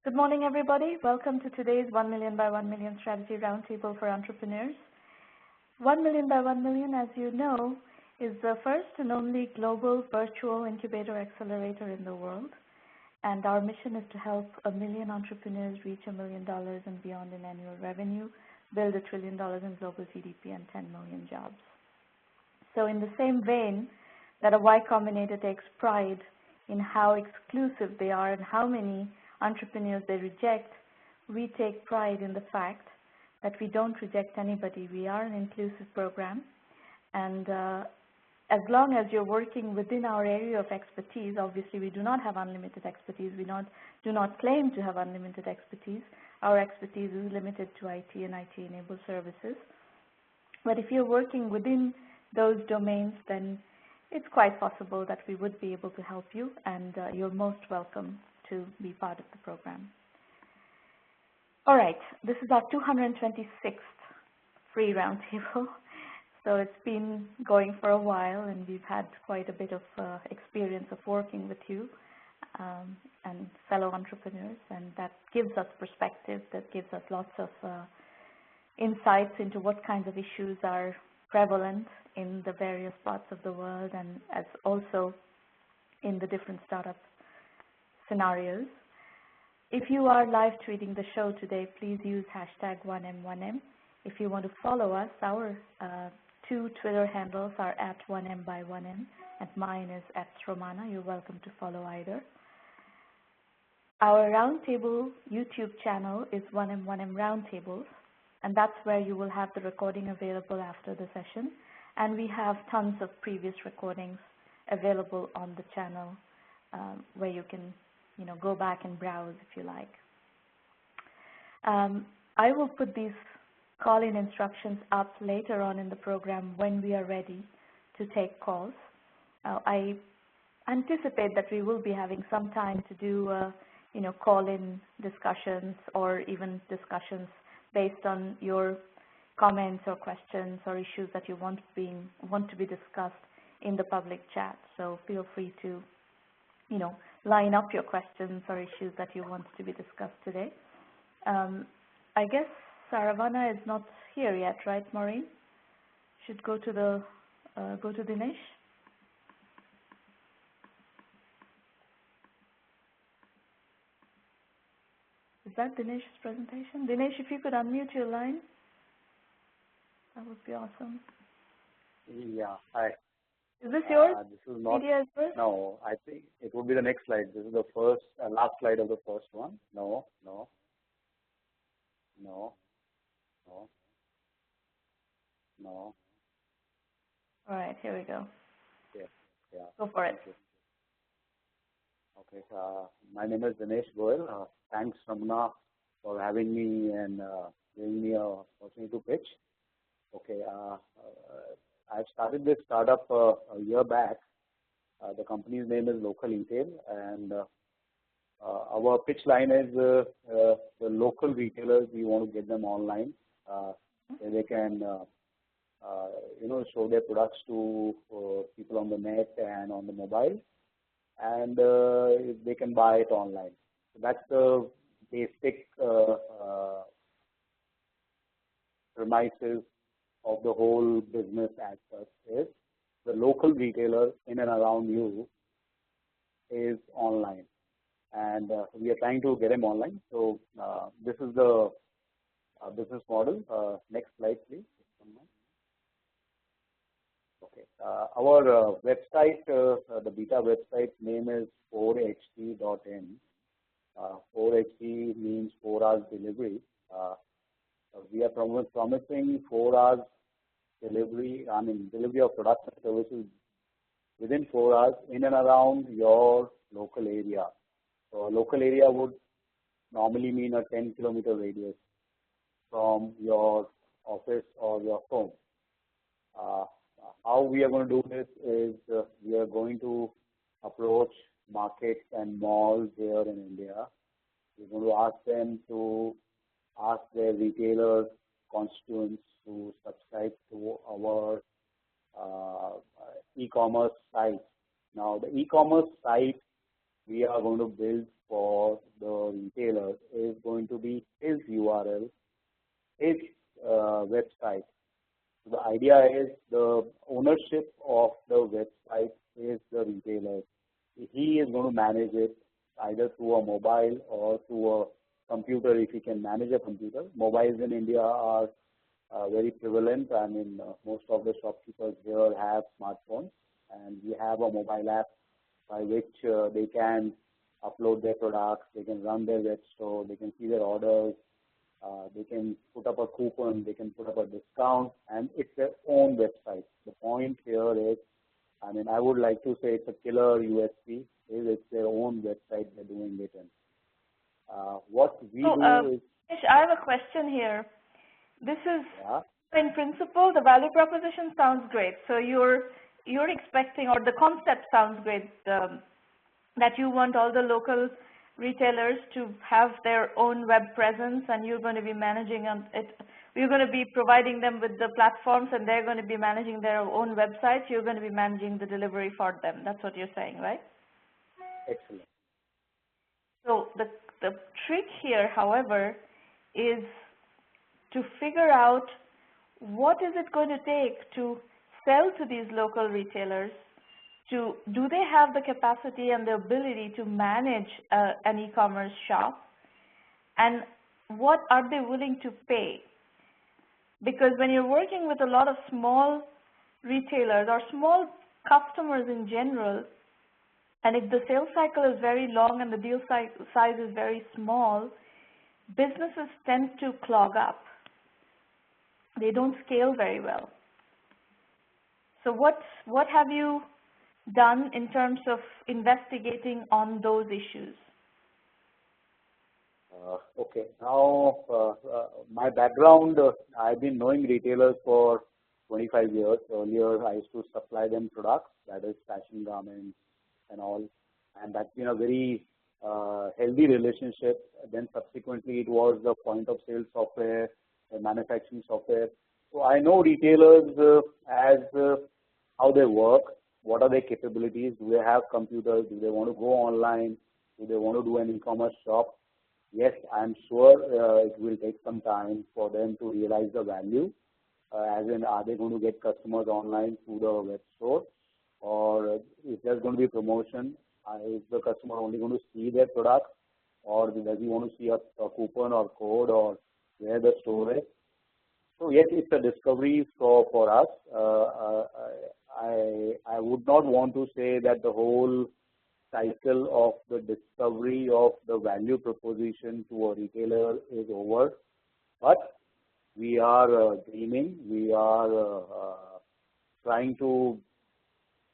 Good morning, everybody. Welcome to today's 1 Million by 1 Million Strategy Roundtable for Entrepreneurs. 1 Million by 1 Million, as you know, is the first and only global virtual incubator accelerator in the world. And our mission is to help 1 million entrepreneurs reach $1 million and beyond in annual revenue, build $1 trillion in global GDP, and 10 million jobs. So in the same vein that a Y Combinator takes pride in how exclusive they are and how many entrepreneurs they reject, we take pride in the fact that we don't reject anybody. We are an inclusive program, and as long as you're working within our area of expertise, obviously we do not have unlimited expertise. We do not claim to have unlimited expertise. Our expertise is limited to IT and IT-enabled services. But if you're working within those domains, then it's quite possible that we would be able to help you, and you're most welcome to be part of the program. All right, this is our 226th free roundtable. So it's been going for a while, and we've had quite a bit of experience of working with you and fellow entrepreneurs, and that gives us perspective, that gives us lots of insights into what kinds of issues are prevalent in the various parts of the world, and as also in the different startup scenarios. If you are live tweeting the show today, please use hashtag 1M1M. If you want to follow us, our two Twitter handles are at 1M by 1M, and mine is at Romana. You're welcome to follow either. Our Roundtable YouTube channel is 1M1M Roundtables, and that's where you will have the recording available after the session. And we have tons of previous recordings available on the channel where you can go back and browse if you like. I will put these call-in instructions up later on in the program when we are ready to take calls. I anticipate that we will be having some time to do call-in discussions or even discussions based on your comments or questions or issues that you want to be discussed in the public chat. So feel free to line up your questions or issues that you want to be discussed today. I guess Saravana is not here yet, right, Maureen? Should go to Dinesh. Is that Dinesh's presentation? Dinesh, if you could unmute your line, that would be awesome. Yeah, hi. Is this yours? This is not. Media first? No, I think it would be the next slide. This is the first, last slide of the first one. No. All right, here we go. Yeah. Go for it. Okay. My name is Dinesh Goyal. Thanks, Ramana, for having me and giving me an opportunity to pitch. Okay. I started this startup a year back. The company's name is Local Retail, and our pitch line is the local retailers. We want to get them online, where they can, show their products to people on the net and on the mobile, and they can buy it online. So that's the basic premises of the whole business as such. Is the local retailer in and around you is online, and we are trying to get him online. So this is the business model. Next slide, please. Okay. Our website, the beta website name is 4ht.in. 4ht means 4 hours delivery. We are promising 4 hours delivery, delivery of products and services within 4 hours in and around your local area. So a local area would normally mean a 10-kilometer radius from your office or your home. How we are going to do this is we are going to approach markets and malls here in India. We're going to ask them to ask their retailers, constituents to subscribe to our e-commerce site. Now, the e-commerce site we are going to build for the retailers India is the ownership of the website is the retailer. He is going to manage it either through a mobile or through a computer if he can manage a computer. Mobiles in India are very prevalent. I mean, most of the shopkeepers here have smartphones, and we have a mobile app by which they can upload their products, they can run their web store, they can see their orders, they can put up a coupon, they can put up a discount, and it's their own website. The point here is, I mean, I would like to say it's a killer USP, is it's their own website they're doing it in. What we do is... I have a question here. This is, in principle, the value proposition sounds great. So you're expecting, or the concept sounds great, that you want all the local retailers to have their own web presence, and you're going to be managing it. You're going to be providing them with the platforms, and they're going to be managing their own websites. You're going to be managing the delivery for them. That's what you're saying, right? Excellent. So the trick here, however, is to figure out what is it going to take to sell to these local retailers. Do they have the capacity and the ability to manage an e-commerce shop, and what are they willing to pay? Because when you're working with a lot of small retailers or small customers in general, and if the sales cycle is very long and the deal size is very small, businesses tend to clog up. They don't scale very well. So what have you done in terms of investigating on those issues? Okay. Now, my background, I've been knowing retailers for 25 years. Earlier, I used to supply them products, that is fashion garments and all. And that's been a very healthy relationship. Then subsequently, it was the point of sale software, the manufacturing software. So I know retailers as how they work, what are their capabilities, do they have computers, do they want to go online, do they want to do an e-commerce shop. Yes, I'm sure it will take some time for them to realize the value, as in are they going to get customers online through the web store, or is there going to be promotion, is the customer only going to see their product, or does he want to see a coupon or code or where the store is. So yes, it's a discovery for us. I would not want to say that the whole cycle of the discovery of the value proposition to a retailer is over, but we are dreaming, we are trying to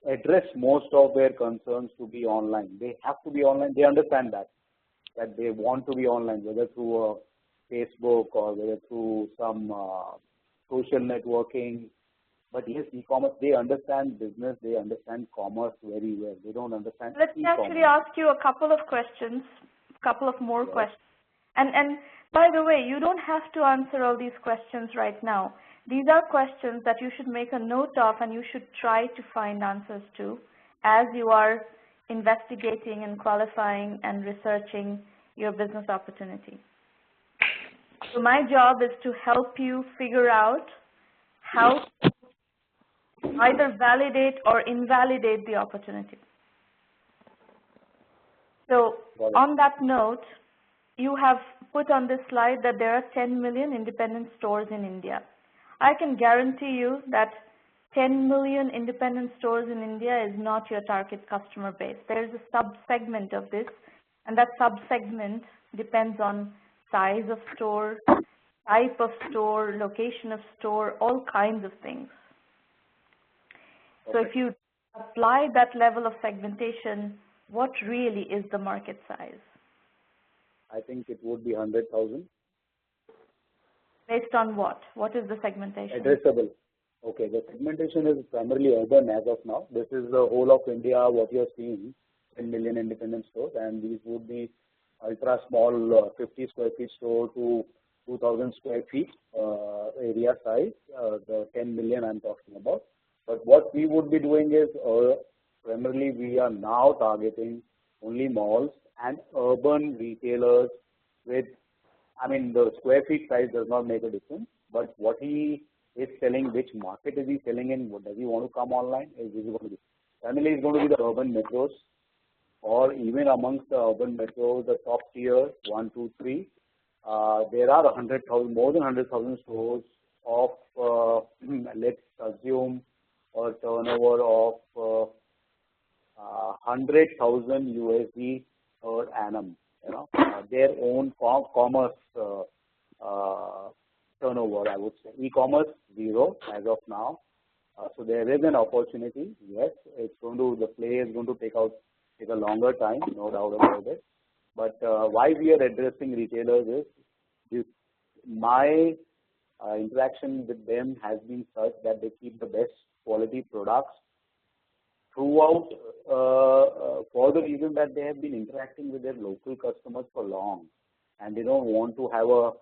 address most of their concerns to be online. They have to be online. They understand that they want to be online, whether through a Facebook or whether through some social networking. But yes, e-commerce, they understand business, they understand commerce very well. They don't understand Let me actually ask you a couple of questions, a couple of more questions. And by the way, you don't have to answer all these questions right now. These are questions that you should make a note of and you should try to find answers to as you are investigating and qualifying and researching your business opportunity. So my job is to help you figure out how to either validate or invalidate the opportunity. So on that note, you have put on this slide that there are 10 million independent stores in India. I can guarantee you that 10 million independent stores in India is not your target customer base. There is a sub-segment of this, and that sub-segment depends on size of store, type of store, location of store, all kinds of things. So if you apply that level of segmentation, what really is the market size? I think it would be 100,000. Based on what? What is the segmentation? Addressable. Okay, the segmentation is primarily urban as of now. This is the whole of India, what you're seeing, 10 million independent stores, and these would be ultra small 50 square feet store to 2,000 square feet area size, the 10 million I'm talking about. But what we would be doing is primarily we are now targeting only malls and urban retailers with, I mean, the square feet size does not make a difference, but what he is selling, which market is he selling in, what does he want to come online, is this going to be, primarily it's going to be the urban metros, or even amongst the urban metros, the top tier, 1, 2, 3, there are 100,000, more than 100,000 stores of, let's assume, a turnover of 100,000 USD per annum, their own commerce turnover, I would say. E-commerce, zero as of now. So there is an opportunity. Yes, the play is going to take a longer time, no doubt about it. But why we are addressing retailers is my interaction with them has been such that they keep the best quality products throughout, for the reason that they have been interacting with their local customers for long, and they don't want to have a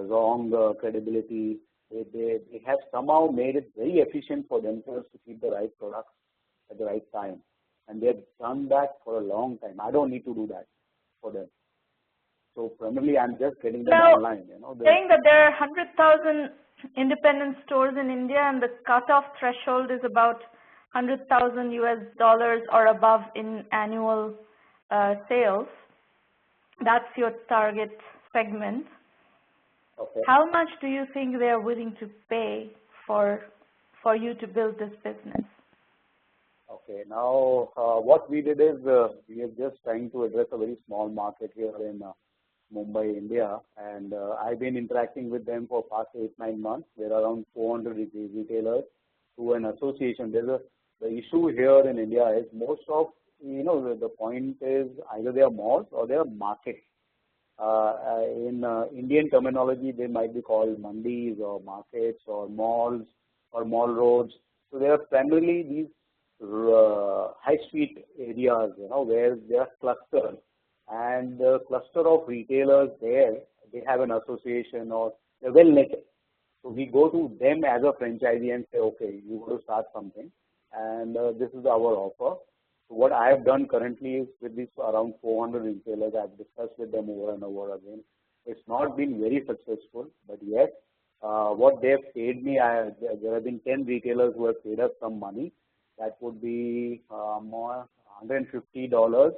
wrong credibility. They have somehow made it very efficient for themselves to keep the right products at the right time, and they have done that for a long time. I don't need to do that for them. So primarily, I'm just getting them online. Saying that there are 100,000 independent stores in India, and the cutoff threshold is about $100,000 or above in annual sales. That's your target segment. Okay. How much do you think they are willing to pay for you to build this business? Okay. Now, what we did is we are just trying to address a very small market here in Mumbai, India, and I've been interacting with them for past 8-9 months. There are around 400 retailers through an association. The issue here in India is most of, the point is either they are malls or they are markets. In Indian terminology, they might be called mandis or markets or malls or mall roads. So they are primarily these high street areas, where they are clustered. And the cluster of retailers there, they have an association or they're well knit. So we go to them as a franchisee and say, okay, you want to start something, and this is our offer. So what I have done currently is with these around 400 retailers, I've discussed with them over and over again. It's not been very successful, but yes, what they have paid me, there have been 10 retailers who have paid us some money. That would be more $150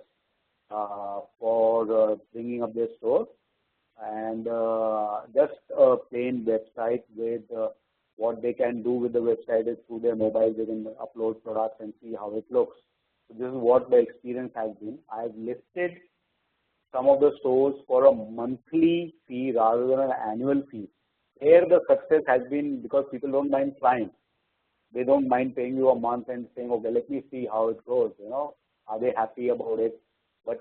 for bringing up their store, and just a plain website with what they can do with the website is through their mobile they can upload products and see how it looks. So this is what the experience has been. I've listed some of the stores for a monthly fee rather than an annual fee. Here the success has been because people don't mind trying. They don't mind paying you a month and saying, okay, let me see how it goes. Are they happy about it? But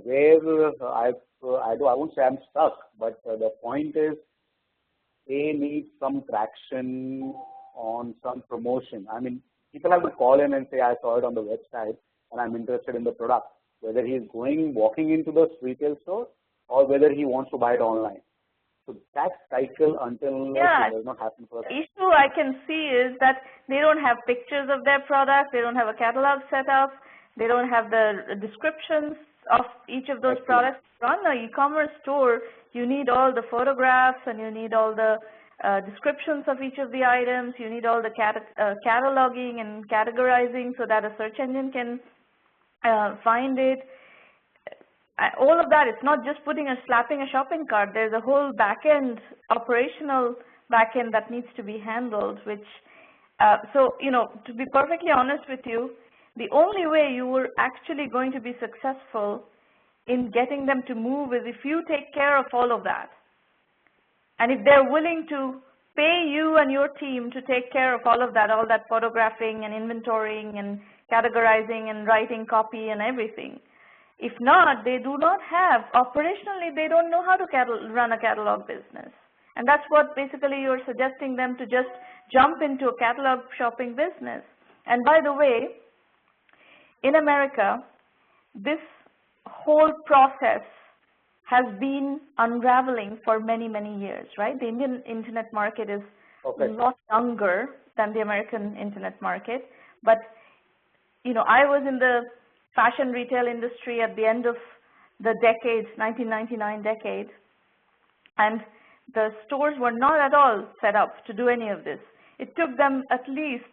where I won't say I'm stuck, but the point is they need some traction on some promotion. I mean, people have to call in and say, I saw it on the website and I'm interested in the product, whether he is walking into the retail store or whether he wants to buy it online. So that cycle until it does not happen for us. The issue I can see is that they don't have pictures of their product, they don't have a catalog set up, they don't have the descriptions of each of those products. To run an e-commerce store, you need all the photographs and you need all the descriptions of each of the items. You need all the cataloging and categorizing so that a search engine can find it. All of that, it's not just slapping a shopping cart. There's a whole back-end, operational back-end that needs to be handled, which, to be perfectly honest with you, the only way you were actually going to be successful in getting them to move is if you take care of all of that. And if they're willing to pay you and your team to take care of all of that, all that photographing and inventorying and categorizing and writing copy and everything. If not, they do not have, operationally, they don't know how to run a catalog business. And that's what basically you're suggesting them to just jump into a catalog shopping business. And by the way, in America, this whole process has been unraveling for many, many years, right? The Indian internet market is a lot younger than the American internet market. But, I was in the fashion retail industry at the end of the decade, 1999 decade. And the stores were not at all set up to do any of this. It took them at least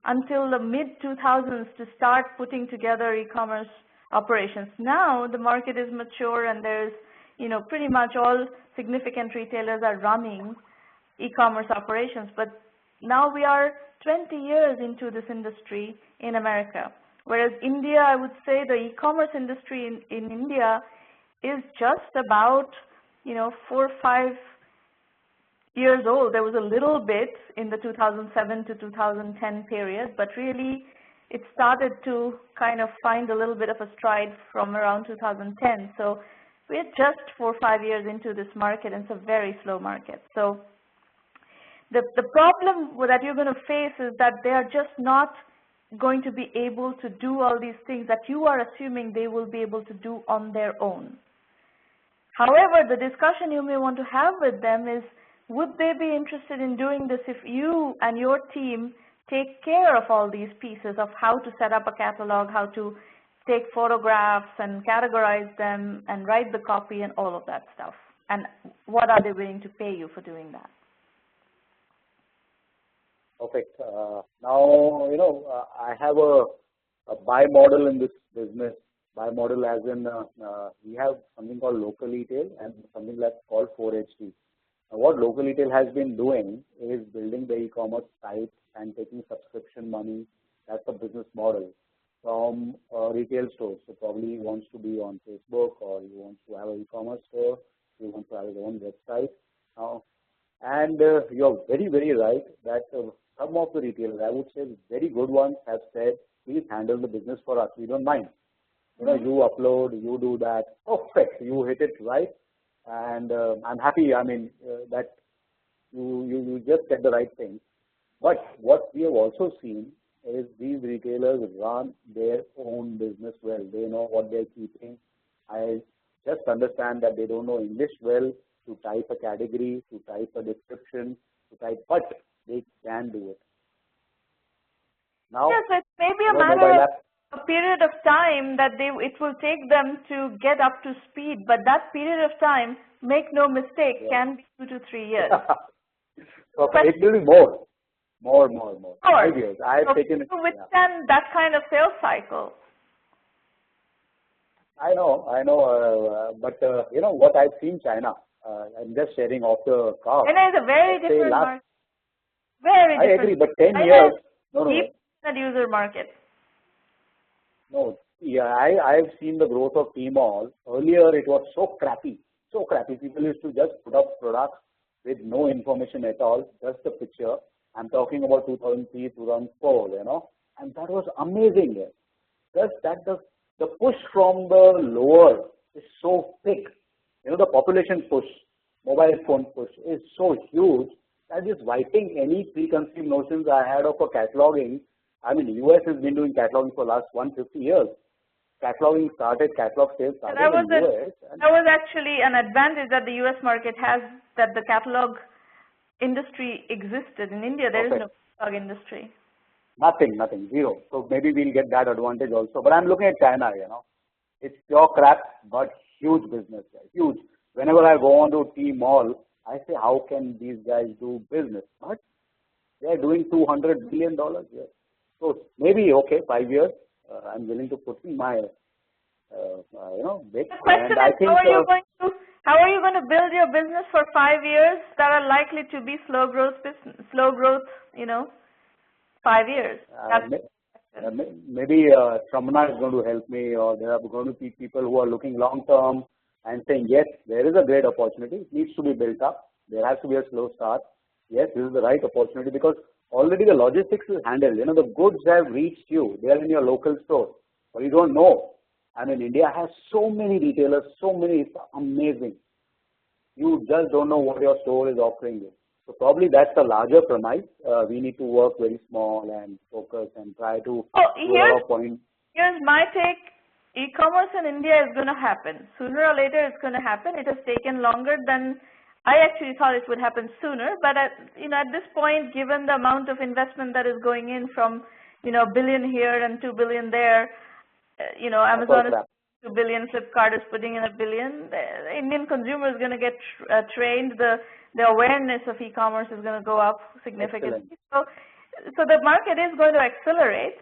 until the mid-2000s to start putting together e-commerce operations. Now the market is mature and there's, pretty much all significant retailers are running e-commerce operations. But now we are 20 years into this industry in America. Whereas India, I would say the e-commerce industry in India is just about, 4 or 5 years old. There was a little bit in the 2007 to 2010 period, but really it started to kind of find a little bit of a stride from around 2010. So we're just 4 or 5 years into this market, and it's a very slow market. So the problem that you're going to face is that they are just not going to be able to do all these things that you are assuming they will be able to do on their own. However, the discussion you may want to have with them is, would they be interested in doing this if you and your team take care of all these pieces of how to set up a catalog, how to take photographs and categorize them and write the copy and all of that stuff? And what are they willing to pay you for doing that? Perfect. Now, I have a buy model in this business. Buy model as in we have something called local retail and something that's called 4HT. Now, what local retail has been doing is building the e-commerce site and taking subscription money. That's a business model from retail stores. So probably he wants to be on Facebook, or he wants to have an e-commerce store. He wants to have his own website. And you're very, very right that some of the retailers, I would say very good ones, have said, please handle the business for us. We don't mind. You upload, you do that. Perfect. You hit it right. And I'm happy, that you just said the right thing. But what we have also seen is these retailers run their own business well. They know what they're keeping. I just understand that they don't know English well to type a category, to type a description, but they can do it. Now, yes, it may be a matter of a period of time that it will take them to get up to speed, but that period of time, make no mistake, can be 2 to 3 years. Okay, it will be more. 5 years. I have taken it. To withstand that kind of sales cycle. I know, but what I've seen China. I'm just sharing off the cuff. China is a very different market. Very different. I agree, but 10 years. Deep that user market. No, yeah, I've seen the growth of Tmall. Earlier, it was so crappy. People used to just put up products with no information at all, just a picture. I'm talking about 2003, 2004, and that was amazing. Just that the push from the lower is so big. The population push, mobile phone push is so huge that is wiping any preconceived notions I had of a cataloging. US has been doing cataloging for the last 150 years. Catalog sales started in the US. That was actually an advantage that the US market has, that the catalog industry existed. In India, there is no catalog industry. Nothing, zero. So maybe we'll get that advantage also. But I'm looking at China, It's pure crap, but huge business, huge. Whenever I go on to Tmall, I say, how can these guys do business? But they're doing $200 billion here. So maybe, 5 years, I'm willing to put in my, bit. The question is, how are you going to build your business for 5 years that are likely to be slow growth, 5 years? Maybe Shramana is going to help me, or there are going to be people who are looking long term and saying, yes, there is a great opportunity. It needs to be built up. There has to be a slow start. Yes, this is the right opportunity because already the logistics is handled. The goods have reached you. They are in your local store. But you don't know. India has so many retailers, it's amazing. You just don't know what your store is offering you. So probably that's the larger premise. We need to work very small and focus and try to here's my take. E-commerce in India is going to happen. Sooner or later it's going to happen. It has taken longer than I actually thought it would happen sooner. But at this point, given the amount of investment that is going in from $1 billion here and $2 billion there, Amazon is 2 billion, Flipkart is putting in 1 billion. The Indian consumer is going to get trained. The awareness of e-commerce is going to go up significantly. So the market is going to accelerate.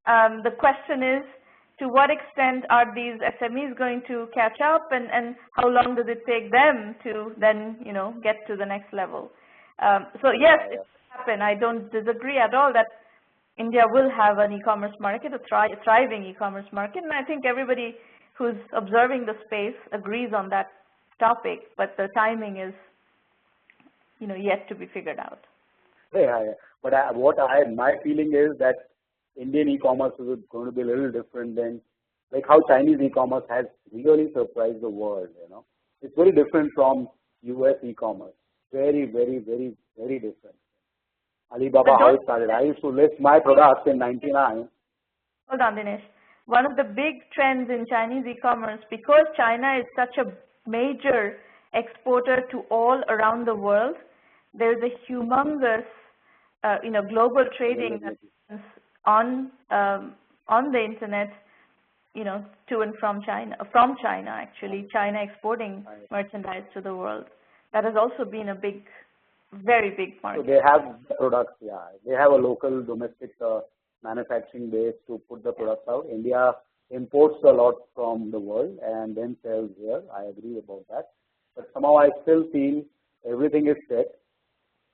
The question is, to what extent are these SMEs going to catch up, and how long does it take them to then, get to the next level? So yes, it will happen. I don't disagree at all that India will have an e-commerce market, a thriving e-commerce market, and I think everybody who's observing the space agrees on that topic, but the timing is, yet to be figured out. Yeah. But my feeling is that Indian e-commerce is going to be a little different than like how Chinese e-commerce has really surprised the world. It's very different from US e-commerce. Very, very, very, very different. Alibaba, how it started. I used to list my products in '99. Hold on, Dinesh. One of the big trends in Chinese e-commerce, because China is such a major exporter to all around the world, there's a humongous, global trading that happens on the internet, to and from China, actually, China exporting merchandise to the world. That has also been a very big market. So they have products, they have a local domestic manufacturing base to put the products out. India imports a lot from the world and then sells here. I agree about that. But somehow I still feel everything is set.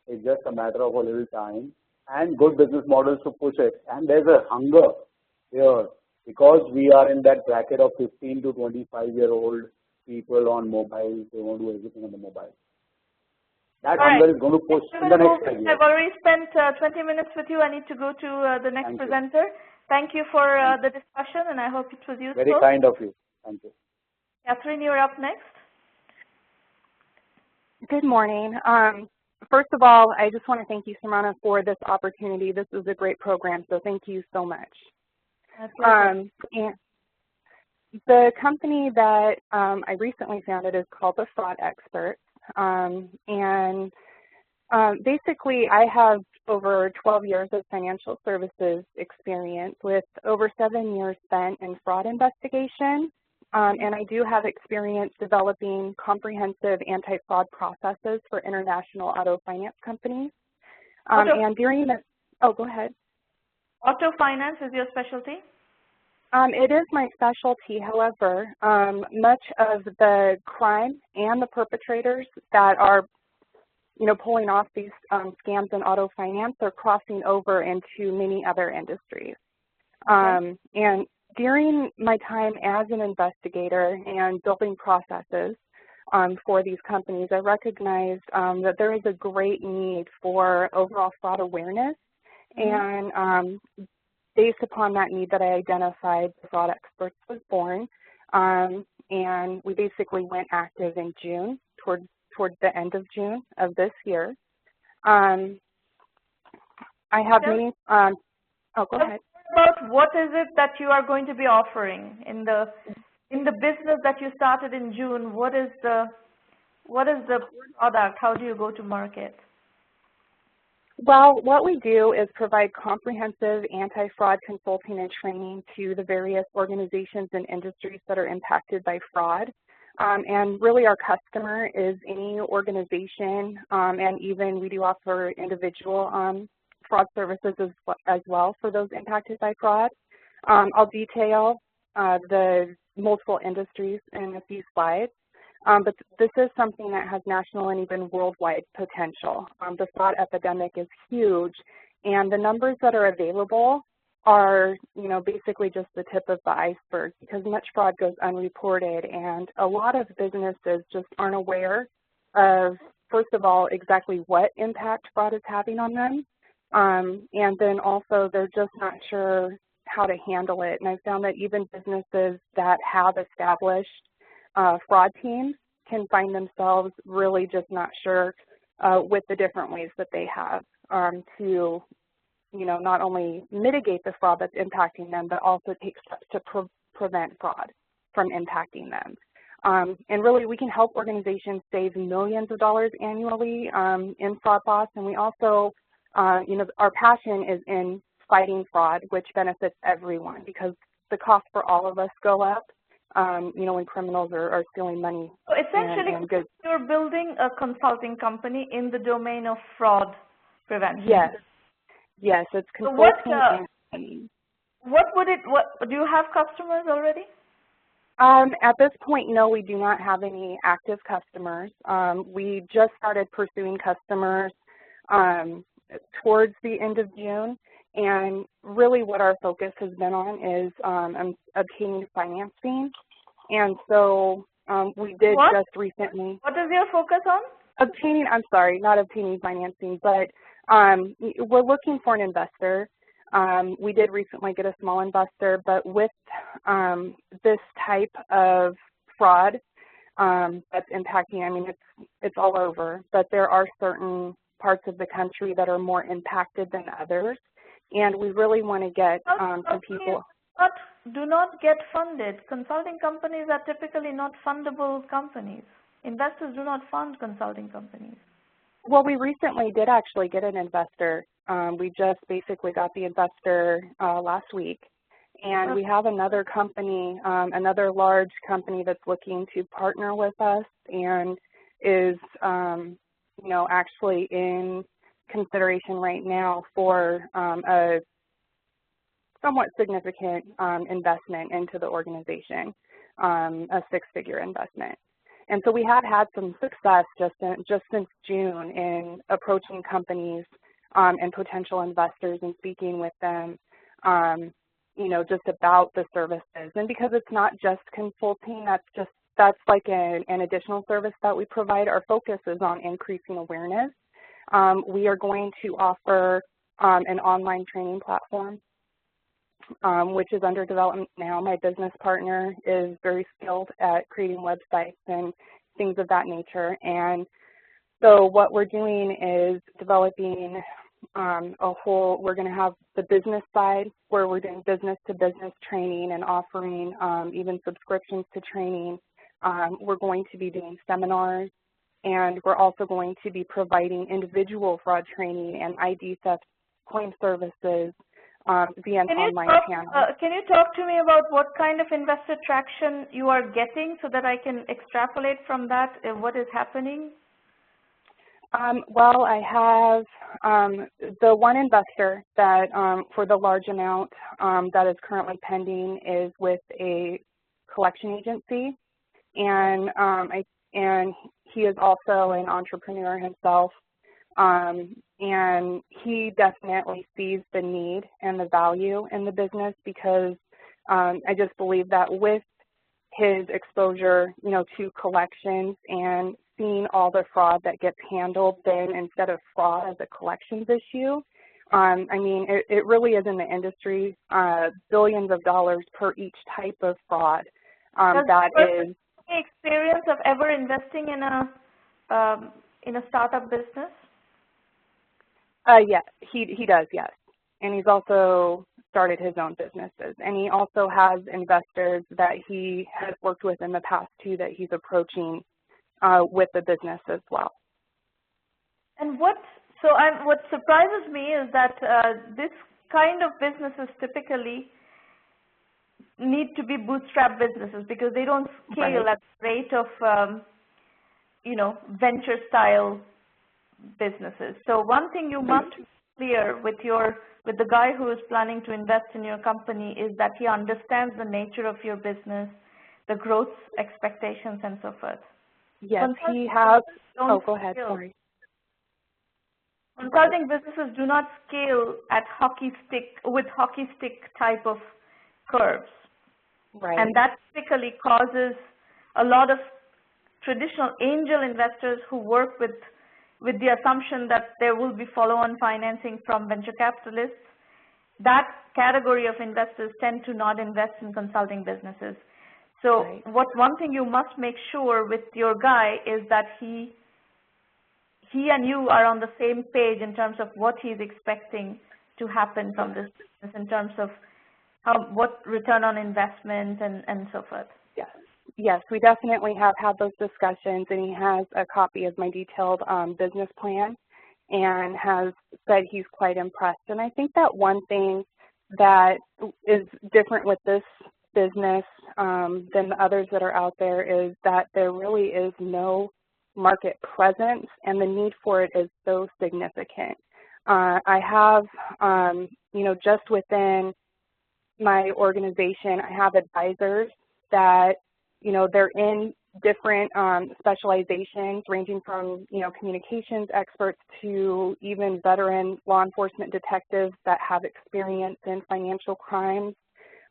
It's just a matter of a little time and good business models to push it. And there's a hunger here because we are in that bracket of 15 to 25-year-old people on mobiles. They want to do everything on the mobile. That hunger is going to push in the next 5 years. I've already spent 20 minutes with you. I need to go to the next presenter. Thank you for the discussion, and I hope it was useful. Very kind of you. Thank you. Catherine, you're up next. Good morning. First of all, I just want to thank you, Samana, for this opportunity. This is a great program, so thank you so much. And the company that I recently founded is called the Fraud Experts. Basically, I have over 12 years of financial services experience with over 7 years spent in fraud investigation. And I do have experience developing comprehensive anti-fraud processes for international auto finance companies. And during the, go ahead. Auto finance is your specialty? It is my specialty. However, much of the crime and the perpetrators that are, pulling off these scams in auto finance are crossing over into many other industries. And during my time as an investigator and building processes for these companies, I recognized that there is a great need for overall fraud awareness. And based upon that need that I identified, the Fraud Experts was born. And we basically went active in June, towards the end of June of this year. I have many, go ahead. About what is it that you are going to be offering in the business that you started in June? What is the product? How do you go to market? Well, what we do is provide comprehensive anti-fraud consulting and training to the various organizations and industries that are impacted by fraud. And really our customer is any organization, and even we do offer individual fraud services as well for those impacted by fraud. I'll detail the multiple industries in a few slides, but this is something that has national and even worldwide potential. The fraud epidemic is huge, and the numbers that are available are, basically just the tip of the iceberg because much fraud goes unreported, and a lot of businesses just aren't aware of, first of all, exactly what impact fraud is having on them. And then also they're just not sure how to handle it. And I found that even businesses that have established fraud teams can find themselves really just not sure with the different ways that they have to, not only mitigate the fraud that's impacting them, but also take steps to prevent fraud from impacting them. And really, we can help organizations save millions of dollars annually in fraud loss, and we also our passion is in fighting fraud, which benefits everyone because the costs for all of us go up when criminals are stealing money. So essentially, and goods. You're building a consulting company in the domain of fraud prevention. Yes, it's consulting and training. What do you have customers already? At this point, no, we do not have any active customers. We just started pursuing customers towards the end of June, and really what our focus has been on is obtaining financing. And so we did just recently. What is your focus on? Not obtaining financing, but we're looking for an investor. We did recently get a small investor, but with this type of fraud that's impacting, it's all over, but there are certain parts of the country that are more impacted than others, and we really want to get some people. But do not get funded. Consulting companies are typically not fundable companies. Investors do not fund consulting companies. Well, we recently did actually get an investor. We just basically got the investor last week. And we have another company, another large company that's looking to partner with us and is, actually in consideration right now for a somewhat significant investment into the organization, a six-figure investment. And so we have had some success just since June in approaching companies and potential investors and speaking with them, just about the services. And because it's not just consulting, that's like an additional service that we provide. Our focus is on increasing awareness. We are going to offer an online training platform, which is under development now. My business partner is very skilled at creating websites and things of that nature. And so what we're doing is developing we're going to have the business side where we're doing business-to-business training and offering even subscriptions to training. We're going to be doing seminars, and we're also going to be providing individual fraud training and ID theft claim services via an online channel. Can you talk to me about what kind of investor traction you are getting so that I can extrapolate from that what is happening? Well, I have the one investor that for the large amount that is currently pending is with a collection agency, and he is also an entrepreneur himself, and he definitely sees the need and the value in the business because I just believe that with his exposure, to collections and seeing all the fraud that gets handled then instead of fraud as a collections issue. It really is in the industry, billions of dollars per each type of fraud. That is any experience of ever investing in a startup business? Yeah, he does, yes. And he's also started his own businesses. And he also has investors that he has worked with in the past too that he's approaching with the business as well. And what surprises me is that this kind of businesses typically need to be bootstrap businesses because they don't scale at the rate of venture style businesses. So one thing you must be clear with the guy who is planning to invest in your company is that he understands the nature of your business, the growth expectations, and so forth. Yes, he has. Oh, go ahead. Sorry. Consulting businesses do not scale at hockey stick type of curves. Right. And that typically causes a lot of traditional angel investors who work with the assumption that there will be follow-on financing from venture capitalists. That category of investors tend to not invest in consulting businesses. So one thing you must make sure with your guy is that he and you are on the same page in terms of what he's expecting to happen from this business in terms of what return on investment and so forth. Yes, we definitely have had those discussions, and he has a copy of my detailed business plan and has said he's quite impressed. And I think that one thing that is different with this business than the others that are out there is that there really is no market presence, and the need for it is so significant. I have, just within my organization, I have advisors that, they're in different specializations ranging from, communications experts to even veteran law enforcement detectives that have experience in financial crimes,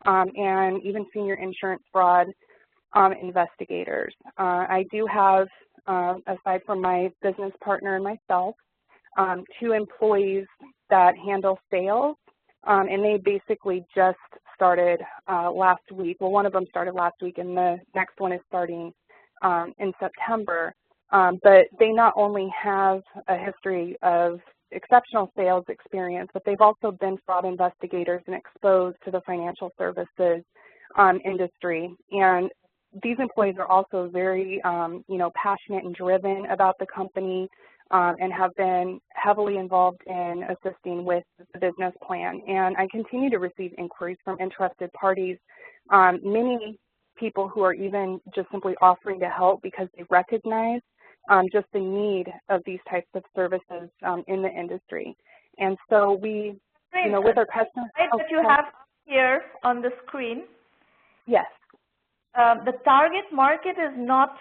and even senior insurance fraud investigators. I do have, aside from my business partner and myself, 2 employees that handle sales, and they basically just started last week. Well, one of them started last week, and the next one is starting in September. But they not only have a history of exceptional sales experience, but they've also been fraud investigators and exposed to the financial services industry. And these employees are also very, passionate and driven about the company, and have been heavily involved in assisting with the business plan. And I continue to receive inquiries from interested parties, many people who are even just simply offering to help because they recognize just the need of these types of services in the industry. And so we, with our customers. That you have here on the screen. Yes. The target market is not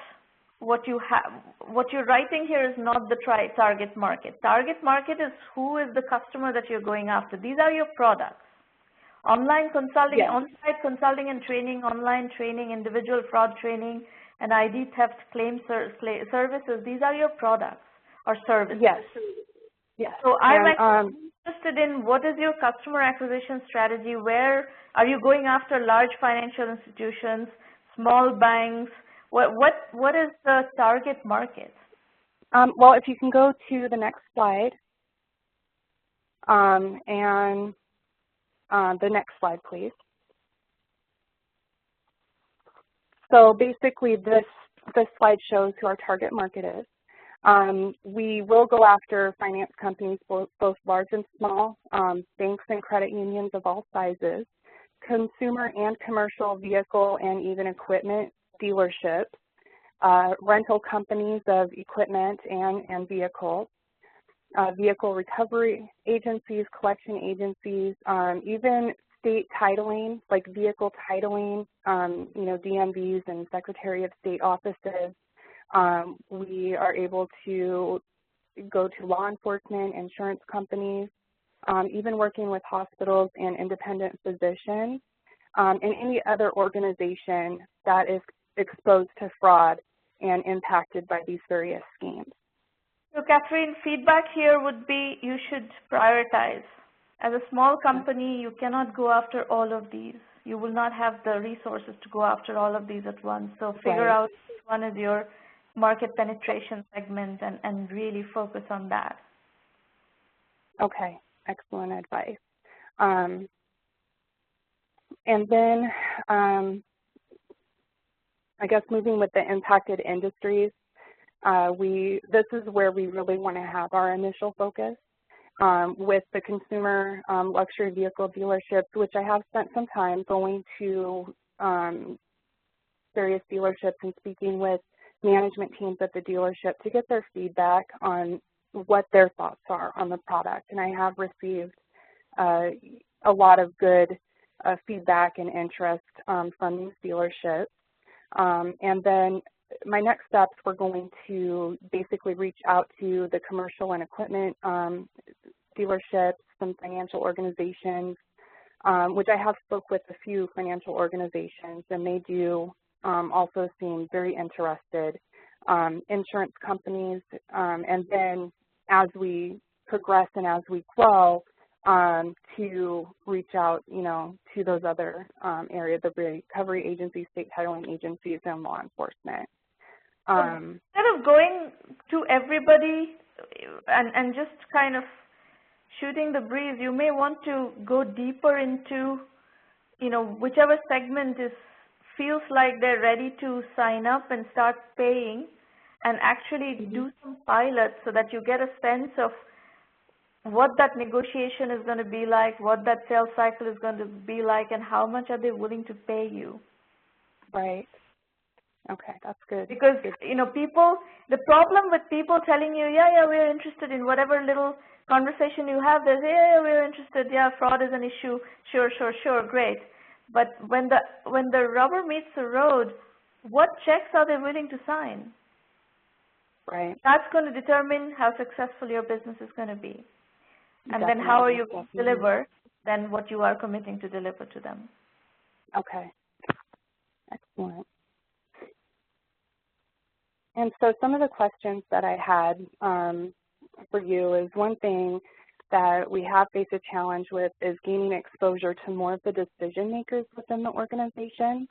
what you have. What you're writing here is not the target market. Target market is who is the customer that you're going after. These are your products. Online consulting, yes. On-site consulting and training, online training, individual fraud training, and ID theft claim services. These are your products or services. Yes. Yes. So I'm interested in what is your customer acquisition strategy? Where are you going after? Large financial institutions, small banks? What is the target market? Well, if you can go to the next slide, and the next slide, please. So basically, this slide shows who our target market is. We will go after finance companies, both large and small, banks and credit unions of all sizes, consumer and commercial vehicle and even equipment dealerships, rental companies of equipment and vehicles, vehicle recovery agencies, collection agencies, even state titling, like vehicle titling, DMVs and Secretary of State offices. We are able to go to law enforcement, insurance companies, even working with hospitals and independent physicians, and any other organization that is exposed to fraud and impacted by these various schemes. So, Catherine, feedback here would be you should prioritize. As a small company, you cannot go after all of these. You will not have the resources to go after all of these at once. So figure out which one is your market penetration segment and really focus on that. Okay, excellent advice. And then I guess moving with the impacted industries, this is where we really want to have our initial focus with the consumer luxury vehicle dealerships, which I have spent some time going to various dealerships and speaking with management teams at the dealership to get their feedback on what their thoughts are on the product. And I have received a lot of good feedback and interest from these dealerships. And then my next steps, we're going to basically reach out to the commercial and equipment dealerships, some financial organizations, which I have spoke with a few financial organizations, and they do also seem very interested, insurance companies, and then as we progress and as we grow, to reach out, to those other areas, the recovery agencies, state titling agencies, and law enforcement. Instead of going to everybody and just kind of shooting the breeze, you may want to go deeper into, whichever segment feels like they're ready to sign up and start paying, and actually do some pilots so that you get a sense of what that negotiation is going to be like, what that sales cycle is going to be like, and how much are they willing to pay you. Right. Okay, that's good. Because, you know, people, the problem with people telling you, yeah, we're interested in whatever little conversation you have, there's, yeah, we're interested, yeah, fraud is an issue, sure, great. But when the rubber meets the road, what checks are they willing to sign? Right. That's going to determine how successful your business is going to be. And Definitely. then how are you going to deliver than what you are committing to deliver to them. Okay. Excellent. And so some of the questions that I had for you is, one thing that we have faced a challenge with is gaining exposure to more of the decision makers within the organization.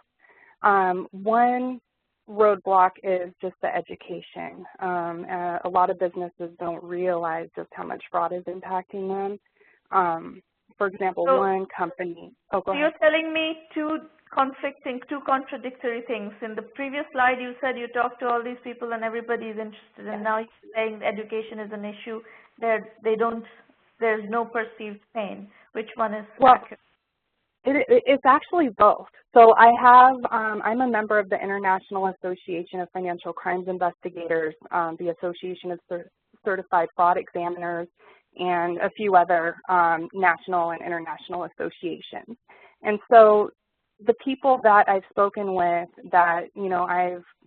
One roadblock is just the education. A lot of businesses don't realize just how much fraud is impacting them. For example, one company, go ahead. You're telling me two contradictory things. In the previous slide, you said you talked to all these people and everybody is interested, and now you're saying education is an issue. There's no perceived pain. Which one is accurate? It's actually both. So I'm a member of the International Association of Financial Crimes Investigators, the Association of Certified Fraud Examiners, and a few other national and international associations. And so the people that I've spoken with that, you know,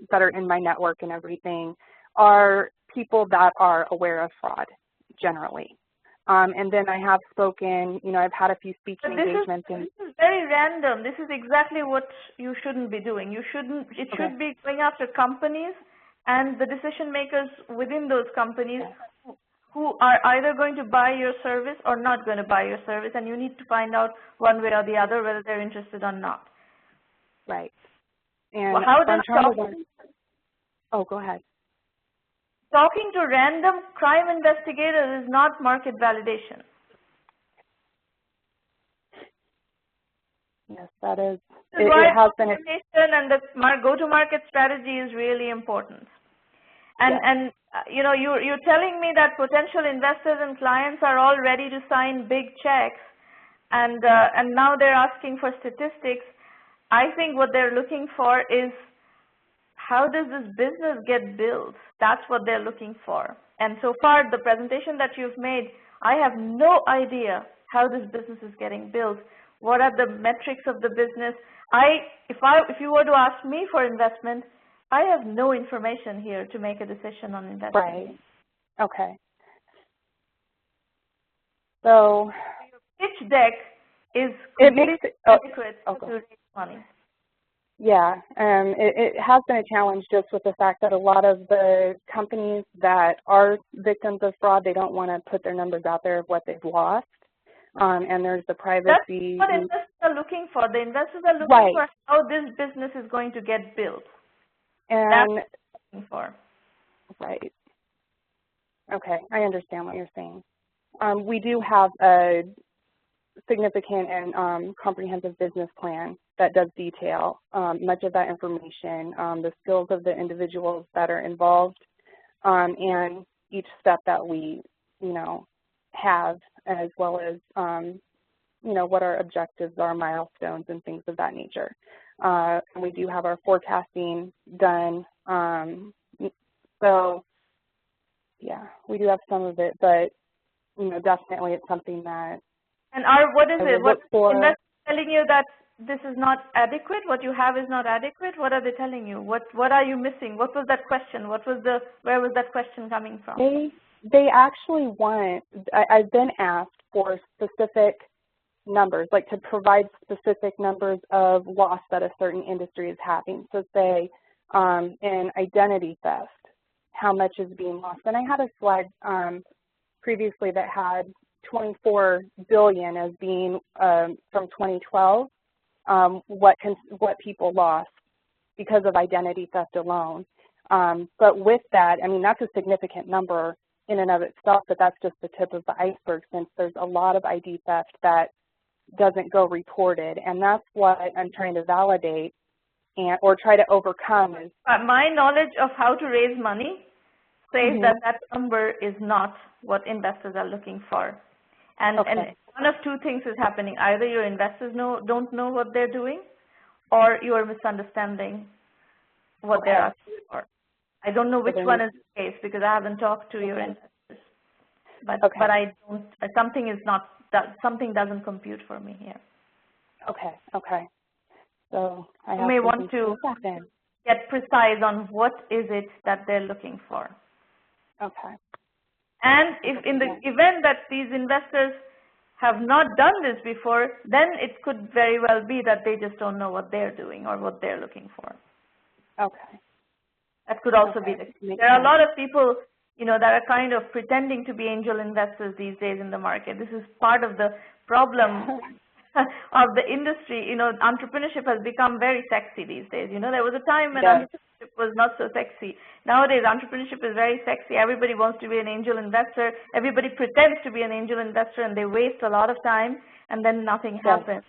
that are in my network and everything are people that are aware of fraud generally. And then I have spoken, you know, I've had a few speaking engagements. This is very random. This is exactly what you shouldn't be doing. It should be going after companies and the decision makers within those companies who are either going to buy your service or not going to buy your service, and you need to find out one way or the other whether they're interested or not. Right. And well, how does go ahead. Talking to random crime investigators is not market validation. Yes, that is. It has been. And the go-to-market strategy is really important. And you know, you're telling me that potential investors and clients are all ready to sign big checks, and now they're asking for statistics. I think what they're looking for is, how does this business get built? That's what they're looking for. And so far, the presentation that you've made, I have no idea how this business is getting built. What are the metrics of the business? If you were to ask me for investment, I have no information here to make a decision on investment. Right. Okay. So your pitch deck is adequate to raise money. Yeah, it has been a challenge just with the fact that a lot of the companies that are victims of fraud, they don't want to put their numbers out there of what they've lost. And there's the privacy. That's what investors are looking for. The investors are looking for how this business is going to get built. And that's what they're looking for. Right. Okay, I understand what you're saying. We do have a significant and comprehensive business plan that does detail much of that information, the skills of the individuals that are involved, and each step that we, you know, have, as well as, you know, what our objectives are, milestones, and things of that nature. And we do have our forecasting done. So, yeah, we do have some of it, but, you know, definitely it's something that. And what is it? What investors telling you that this is not adequate? What you have is not adequate? What are they telling you? What are you missing? What was that question? Where was that question coming from? They actually want, I've been asked for specific numbers, like to provide specific numbers of loss that a certain industry is having. So say in identity theft, how much is being lost? And I had a slide previously that had 24 billion as being from 2012, what people lost because of identity theft alone. But with that, I mean, that's a significant number in and of itself, but that's just the tip of the iceberg, since there's a lot of ID theft that doesn't go reported, and that's what I'm trying to validate or try to overcome. My knowledge of how to raise money says that that number is not what investors are looking for. And one of two things is happening. Either your investors don't know what they're doing, or you are misunderstanding what they're asking for. I don't know which one is the case because I haven't talked to your investors. But I don't, something doesn't compute for me here. Okay. So I you may want to get precise on what is it that they're looking for. Okay. And if in the event that these investors have not done this before, then it could very well be that they just don't know what they're doing or what they're looking for. Okay. That could also be the case. There are a lot of people, that are kind of pretending to be angel investors these days in the market. This is part of the problem of the industry. Entrepreneurship has become very sexy these days. There was a time when entrepreneurship was not so sexy. Nowadays, entrepreneurship is very sexy. Everybody wants to be an angel investor. Everybody pretends to be an angel investor, and they waste a lot of time, and then nothing happens.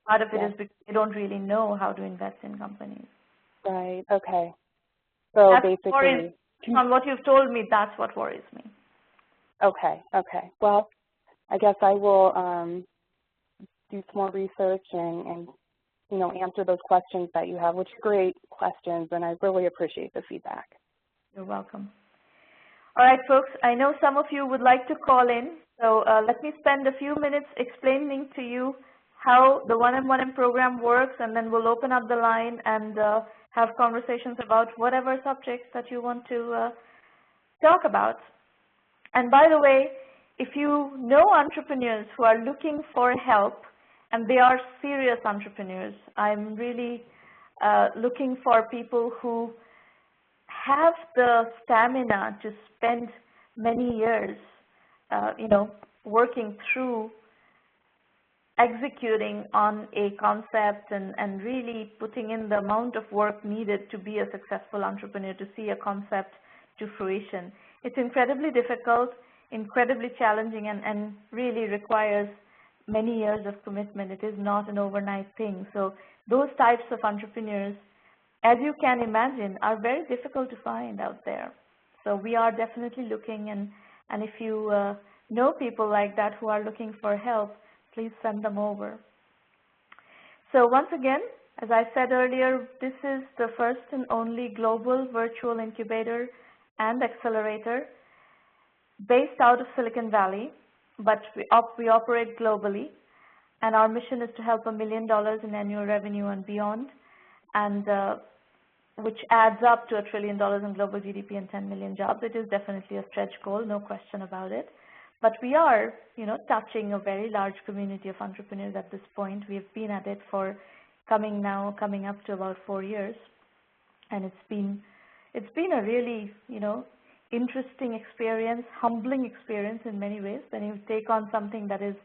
Part of it is because they don't really know how to invest in companies. Right. Okay. So that's basically, on what you've told me, that's what worries me. Okay. Well, I guess I will do some more research and answer those questions that you have, which are great questions, and I really appreciate the feedback. You're welcome. All right, folks, I know some of you would like to call in, so let me spend a few minutes explaining to you how the 1M1M program works, and then we'll open up the line and have conversations about whatever subjects that you want to talk about. And by the way, if you know entrepreneurs who are looking for help, and they are serious entrepreneurs, I'm really looking for people who have the stamina to spend many years, working through executing on a concept and really putting in the amount of work needed to be a successful entrepreneur, to see a concept to fruition. It's incredibly difficult, incredibly challenging, and really requires many years of commitment. It is not an overnight thing. So those types of entrepreneurs, as you can imagine, are very difficult to find out there. So we are definitely looking, and if you know people like that who are looking for help, please send them over. So once again, as I said earlier, this is the first and only global virtual incubator and accelerator based out of Silicon Valley, but we operate globally, and our mission is to help $1 million in annual revenue and beyond, and which adds up to $1 trillion in global GDP and 10 million jobs. It is definitely a stretch goal, no question about it. But we are, touching a very large community of entrepreneurs at this point. We've been at it for coming up to about 4 years, and it's been a really, interesting experience, humbling experience in many ways. When you take on something that is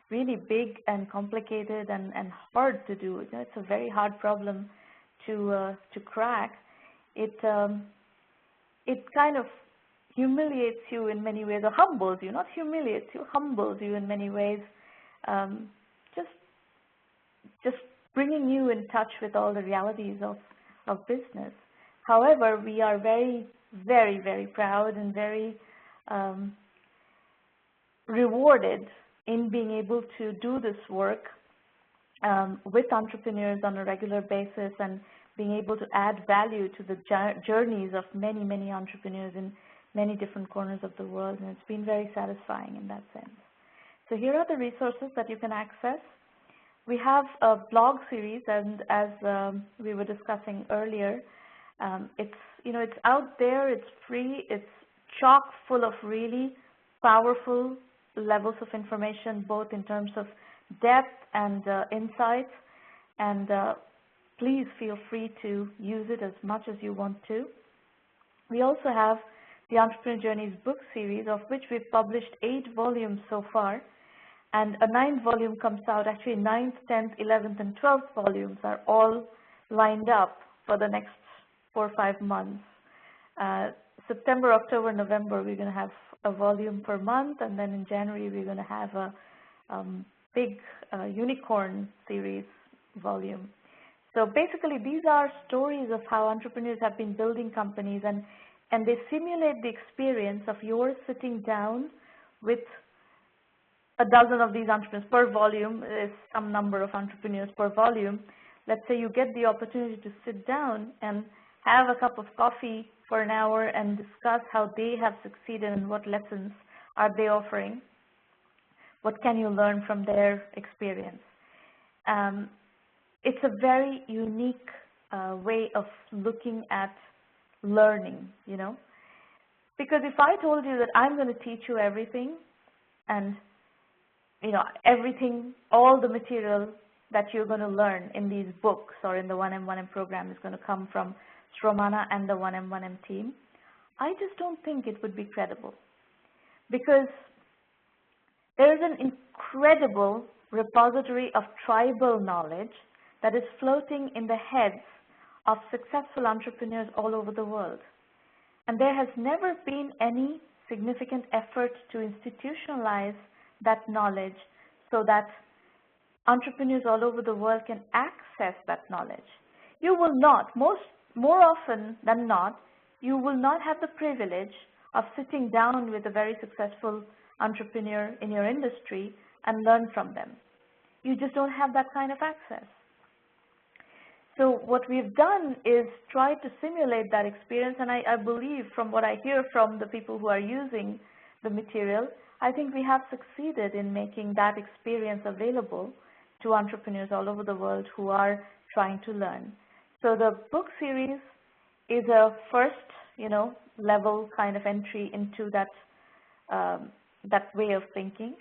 really big and complicated and hard to do, it's a very hard problem to crack. It kind of humiliates you in many ways, or humbles you, not humiliates you, humbles you in many ways, just bringing you in touch with all the realities of business. However, we are very, very, very proud and very rewarded in being able to do this work with entrepreneurs on a regular basis, and being able to add value to the journeys of many, many entrepreneurs in many different corners of the world, and it's been very satisfying in that sense. So here are the resources that you can access. We have a blog series, and as we were discussing earlier, it's out there, it's free, it's chock full of really powerful levels of information, both in terms of depth and insights, and please feel free to use it as much as you want to. We also have the Entrepreneur Journeys book series, of which we've published 8 volumes so far, and a 9th volume comes out. Actually, 9th, 10th, 11th, and 12th volumes are all lined up for the next 4 or 5 months. September, October, November, we're going to have a volume per month, and then in January, we're going to have a big unicorn series volume. So basically, these are stories of how entrepreneurs have been building companies, and and they simulate the experience of yours sitting down with a dozen of these entrepreneurs per volume. Is some number of entrepreneurs per volume. Let's say you get the opportunity to sit down and have a cup of coffee for an hour and discuss how they have succeeded and what lessons are they offering. What can you learn from their experience? It's a very unique way of looking at learning, you know. Because if I told you that I'm going to teach you everything, and you know, everything, all the material that you're going to learn in these books or in the 1M1M program is going to come from Shromana and the 1M1M team, I just don't think it would be credible. Because there is an incredible repository of tribal knowledge that is floating in the heads of successful entrepreneurs all over the world. And there has never been any significant effort to institutionalize that knowledge so that entrepreneurs all over the world can access that knowledge. You will not, more often than not, you will not have the privilege of sitting down with a very successful entrepreneur in your industry and learn from them. You just don't have that kind of access. So what we've done is try to simulate that experience, and I believe from what I hear from the people who are using the material, I think we have succeeded in making that experience available to entrepreneurs all over the world who are trying to learn. So the book series is a first, you know, level kind of entry into that that way of thinking,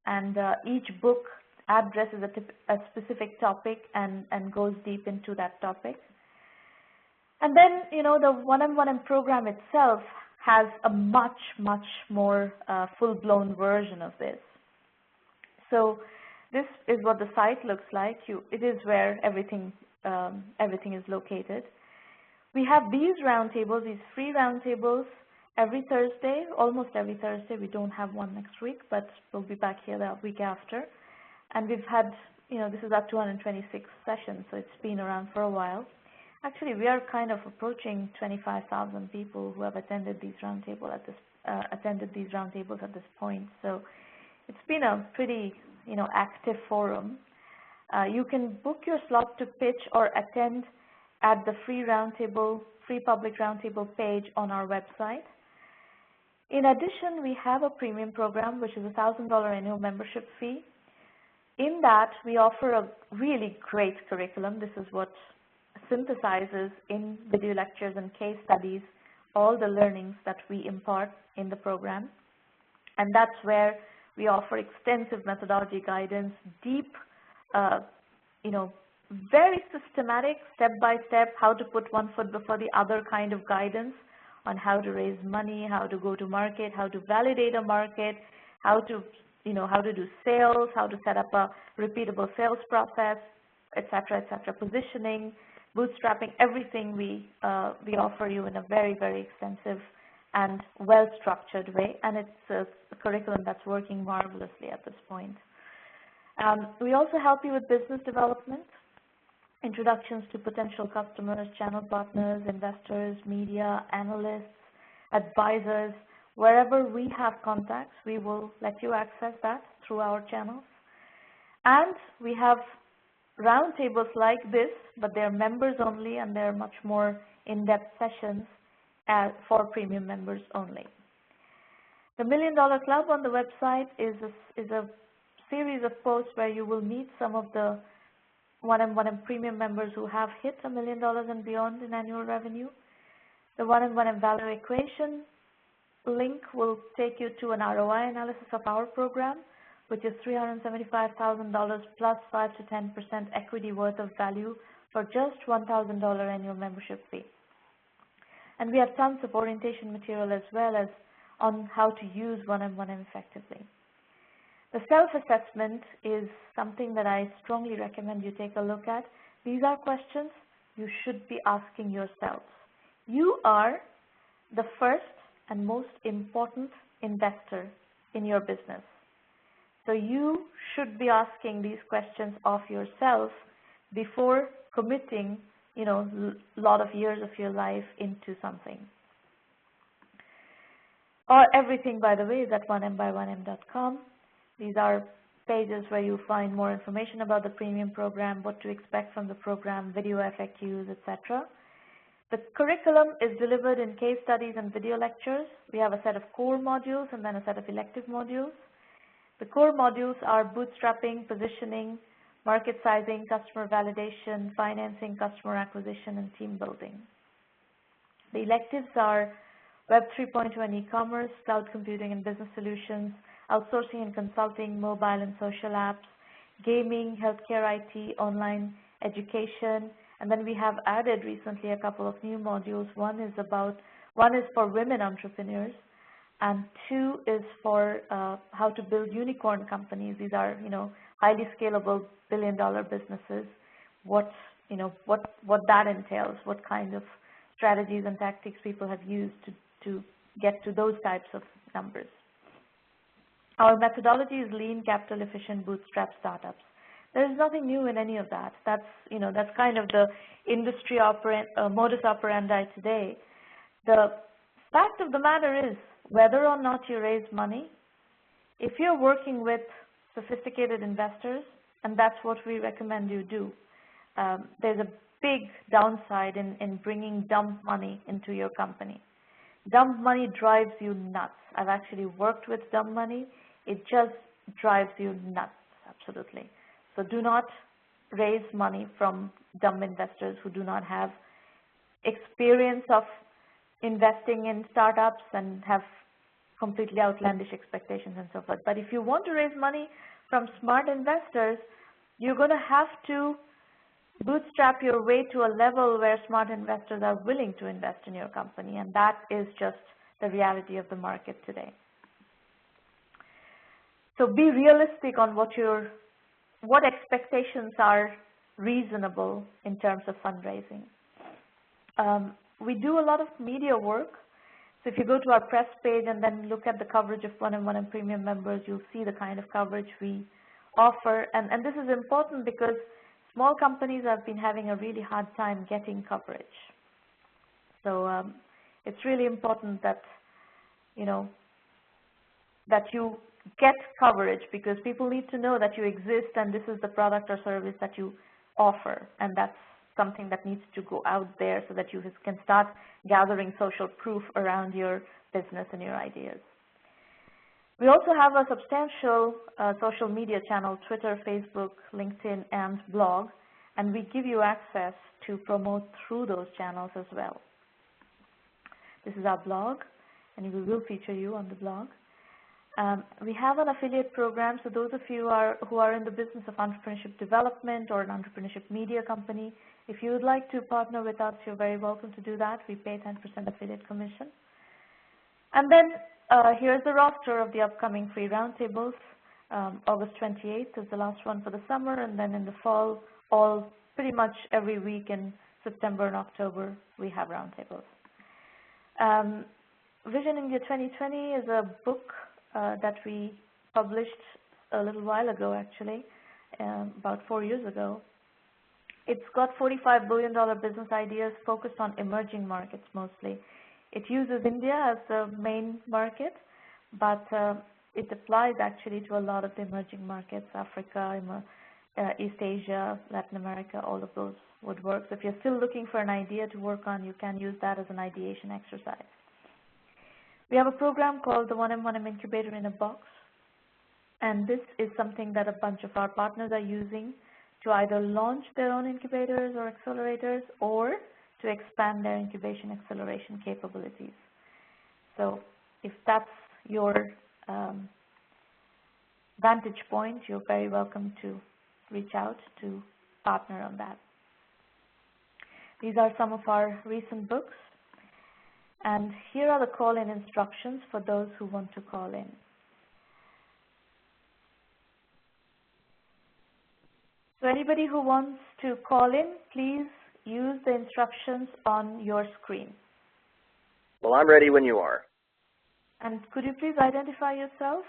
and each book addresses a specific topic and goes deep into that topic. And then, you know, the 1M1M program itself has a much more full-blown version of this. So this is what the site looks like. It is where everything is located. We have these roundtables, these free roundtables, every Thursday, almost every Thursday. We don't have one next week, but we'll be back here the week after. And we've had, you know, this is our 226th session, so it's been around for a while. Actually, we are kind of approaching 25,000 people who have attended these roundtables at this point. So it's been a pretty, you know, active forum. You can book your slot to pitch or attend at the free public roundtable page on our website. In addition, we have a premium program, which is a $1,000 annual membership fee. In that, we offer a really great curriculum. This is what synthesizes in video lectures and case studies all the learnings that we impart in the program. And that's where we offer extensive methodology guidance, deep, you know, very systematic, step-by-step, how to put one foot before the other kind of guidance on how to raise money, how to go to market, how to validate a market, how to, you know, how to do sales, how to set up a repeatable sales process, et cetera, positioning, bootstrapping, everything we offer you in a very extensive and well-structured way, and it's a curriculum that's working marvelously at this point. We also help you with business development, introductions to potential customers, channel partners, investors, media, analysts, advisors. Wherever we have contacts, we will let you access that through our channels. And we have roundtables like this, but they're members only, and they're much more in-depth sessions for premium members only. The $1 Million Club on the website is a series of posts where you will meet some of the 1M1M premium members who have hit $1 million and beyond in annual revenue. The 1M1M value equation link will take you to an ROI analysis of our program, which is $375,000 plus 5 to 10% equity worth of value for just $1,000 annual membership fee. And we have tons of orientation material as well as on how to use 1M1M effectively. The self-assessment is something that I strongly recommend you take a look at. These are questions you should be asking yourselves. You are the first and most important investor in your business. So you should be asking these questions of yourself before committing, you know, a lot of years of your life into something. Everything, by the way, is at 1mby1m.com. These are pages where you find more information about the premium program, what to expect from the program, video FAQs, etc. The curriculum is delivered in case studies and video lectures. We have a set of core modules and then a set of elective modules. The core modules are bootstrapping, positioning, market sizing, customer validation, financing, customer acquisition, and team building. The electives are Web 3.2 and e-commerce, cloud computing and business solutions, outsourcing and consulting, mobile and social apps, gaming, healthcare IT, online education, and then we have added recently a couple of new modules. One is for women entrepreneurs, and 2 is for how to build unicorn companies. These are, highly scalable billion-dollar businesses. What that entails, what kind of strategies and tactics people have used to get to those types of numbers. Our methodology is lean, capital efficient, bootstrap startups. There is nothing new in any of that. That's kind of the industry modus operandi today. The fact of the matter is, whether or not you raise money, if you're working with sophisticated investors, and that's what we recommend you do, there's a big downside in bringing dumb money into your company. Dumb money drives you nuts. I've actually worked with dumb money. It just drives you nuts, absolutely. So do not raise money from dumb investors who do not have experience of investing in startups and have completely outlandish expectations and so forth. But if you want to raise money from smart investors, you're going to have to bootstrap your way to a level where smart investors are willing to invest in your company, and that is just the reality of the market today. So be realistic on what expectations are reasonable in terms of fundraising. We do a lot of media work. So if you go to our press page and then look at the coverage of 1M1M Premium members, you'll see the kind of coverage we offer. And this is important because small companies have been having a really hard time getting coverage. So it's really important that, that you get coverage, because people need to know that you exist and this is the product or service that you offer, and that's something that needs to go out there so that you can start gathering social proof around your business and your ideas. We also have a substantial social media channel, Twitter, Facebook, LinkedIn, and blog, and we give you access to promote through those channels as well. This is our blog, and we will feature you on the blog. We have an affiliate program, so those of you who are in the business of entrepreneurship development or an entrepreneurship media company, if you would like to partner with us, you're very welcome to do that. We pay 10% affiliate commission. And then here's the roster of the upcoming free roundtables. August 28th is the last one for the summer, and then in the fall, pretty much every week in September and October, we have roundtables. Vision India 2020 is a book that we published a little while ago, actually, about 4 years ago. It's got $45 billion business ideas focused on emerging markets mostly. It uses India as the main market, but it applies actually to a lot of the emerging markets, Africa, East Asia, Latin America, all of those would work. So if you're still looking for an idea to work on, you can use that as an ideation exercise. We have a program called the 1M1M Incubator in a Box, and this is something that a bunch of our partners are using to either launch their own incubators or accelerators, or to expand their incubation acceleration capabilities. So if that's your vantage point, you're very welcome to reach out to partner on that. These are some of our recent books, and here are the call-in instructions for those who want to call in. So anybody who wants to call in, please use the instructions on your screen. Well, I'm ready when you are. And could you please identify yourself?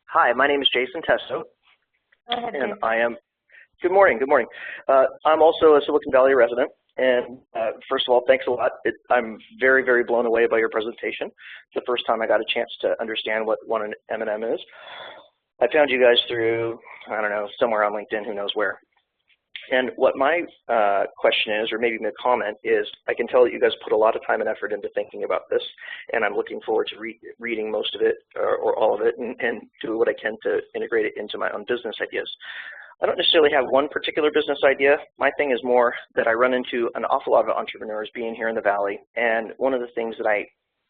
Hi, my name is Jason Testo. Go ahead, and Jason. I am, good morning. I'm also a Silicon Valley resident, And first of all, thanks a lot. I'm very, very blown away by your presentation. It's the first time I got a chance to understand what one M&M is. I found you guys through, I don't know, somewhere on LinkedIn, who knows where. And what my question is, or maybe my comment is, I can tell that you guys put a lot of time and effort into thinking about this, and I'm looking forward to reading most of it, or all of it, and do what I can to integrate it into my own business ideas. I don't necessarily have one particular business idea. My thing is more that I run into an awful lot of entrepreneurs being here in the Valley, and one of the things that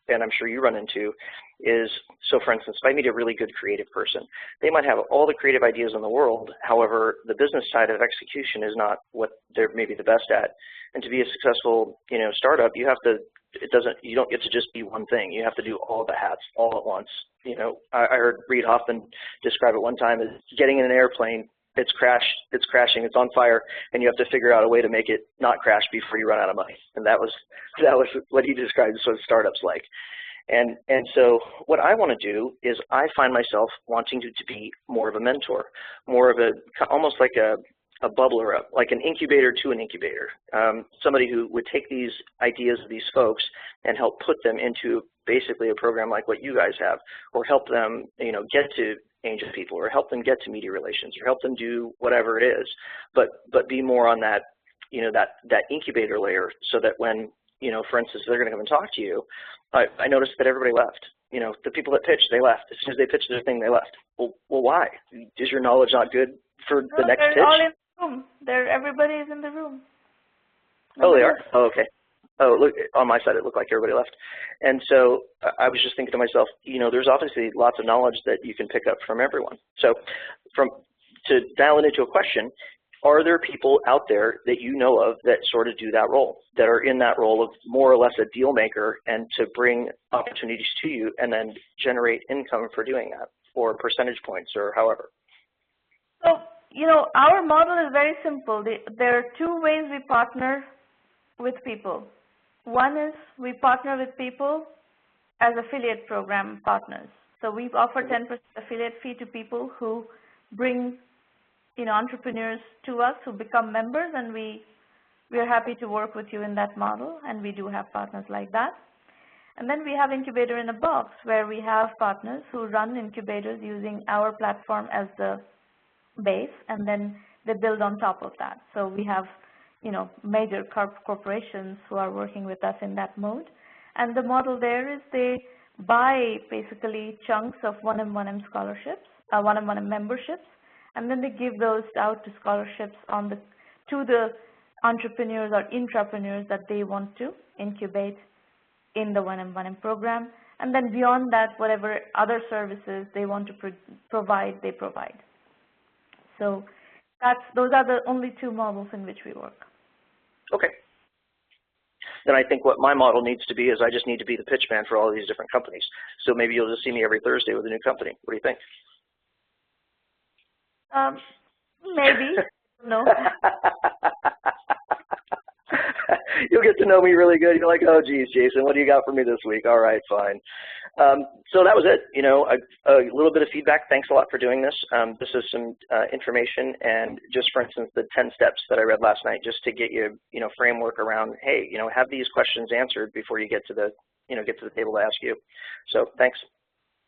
and I'm sure you run into, is, so for instance, if I meet a really good creative person, they might have all the creative ideas in the world, however, the business side of execution is not what they're maybe the best at. And to be a successful, startup, you have to, you don't get to just be one thing. You have to do all the hats all at once. I heard Reid Hoffman describe it one time as getting in an airplane. It's crashing, it's on fire, and you have to figure out a way to make it not crash before you run out of money. And that was what he described as what startups like. And so what I want to do is I find myself wanting to be more of a mentor, more of almost like a bubbler up, like an incubator to an incubator, somebody who would take these ideas of these folks and help put them into basically a program like what you guys have, or help them, get to angel people, or help them get to media relations, or help them do whatever it is, but be more on that, that incubator layer, so that when, for instance, they're going to come and talk to you, I noticed that everybody left. The people that pitched, they left. As soon as they pitched their thing, they left. Well, why? Is your knowledge not good for the next pitch? They're all in the room. Everybody is in the room. Oh, they are? Oh, okay. Oh, look, on my side, it looked like everybody left. And so I was just thinking to myself, there's obviously lots of knowledge that you can pick up from everyone. So to dial it into a question, are there people out there that you know of that sort of do that role, that are in that role of more or less a deal maker, and to bring opportunities to you and then generate income for doing that, or percentage points, or however? So, our model is very simple. There are two ways we partner with people. One is we partner with people as affiliate program partners. So we offer 10% affiliate fee to people who bring, entrepreneurs to us, who become members, and we are happy to work with you in that model, and we do have partners like that. And then we have Incubator in a Box, where we have partners who run incubators using our platform as the base, and then they build on top of that. So we have major corporations who are working with us in that mode. And the model there is they buy basically chunks of 1M1M scholarships, 1M1M memberships, and then they give those out to scholarships to the entrepreneurs or intrapreneurs that they want to incubate in the 1M1M program. And then beyond that, whatever other services they want to provide, they provide. So those are the only two models in which we work. Okay. Then I think what my model needs to be is I just need to be the pitch man for all of these different companies. So maybe you'll just see me every Thursday with a new company. What do you think? Maybe. No. You'll get to know me really good. You're like, oh, geez, Jason, what do you got for me this week? All right, fine. So that was it. A little bit of feedback. Thanks a lot for doing this. This is some information, and just for instance, the 10 steps that I read last night, just to get you, framework around, hey, have these questions answered before you get to the, get to the table to ask you. So thanks.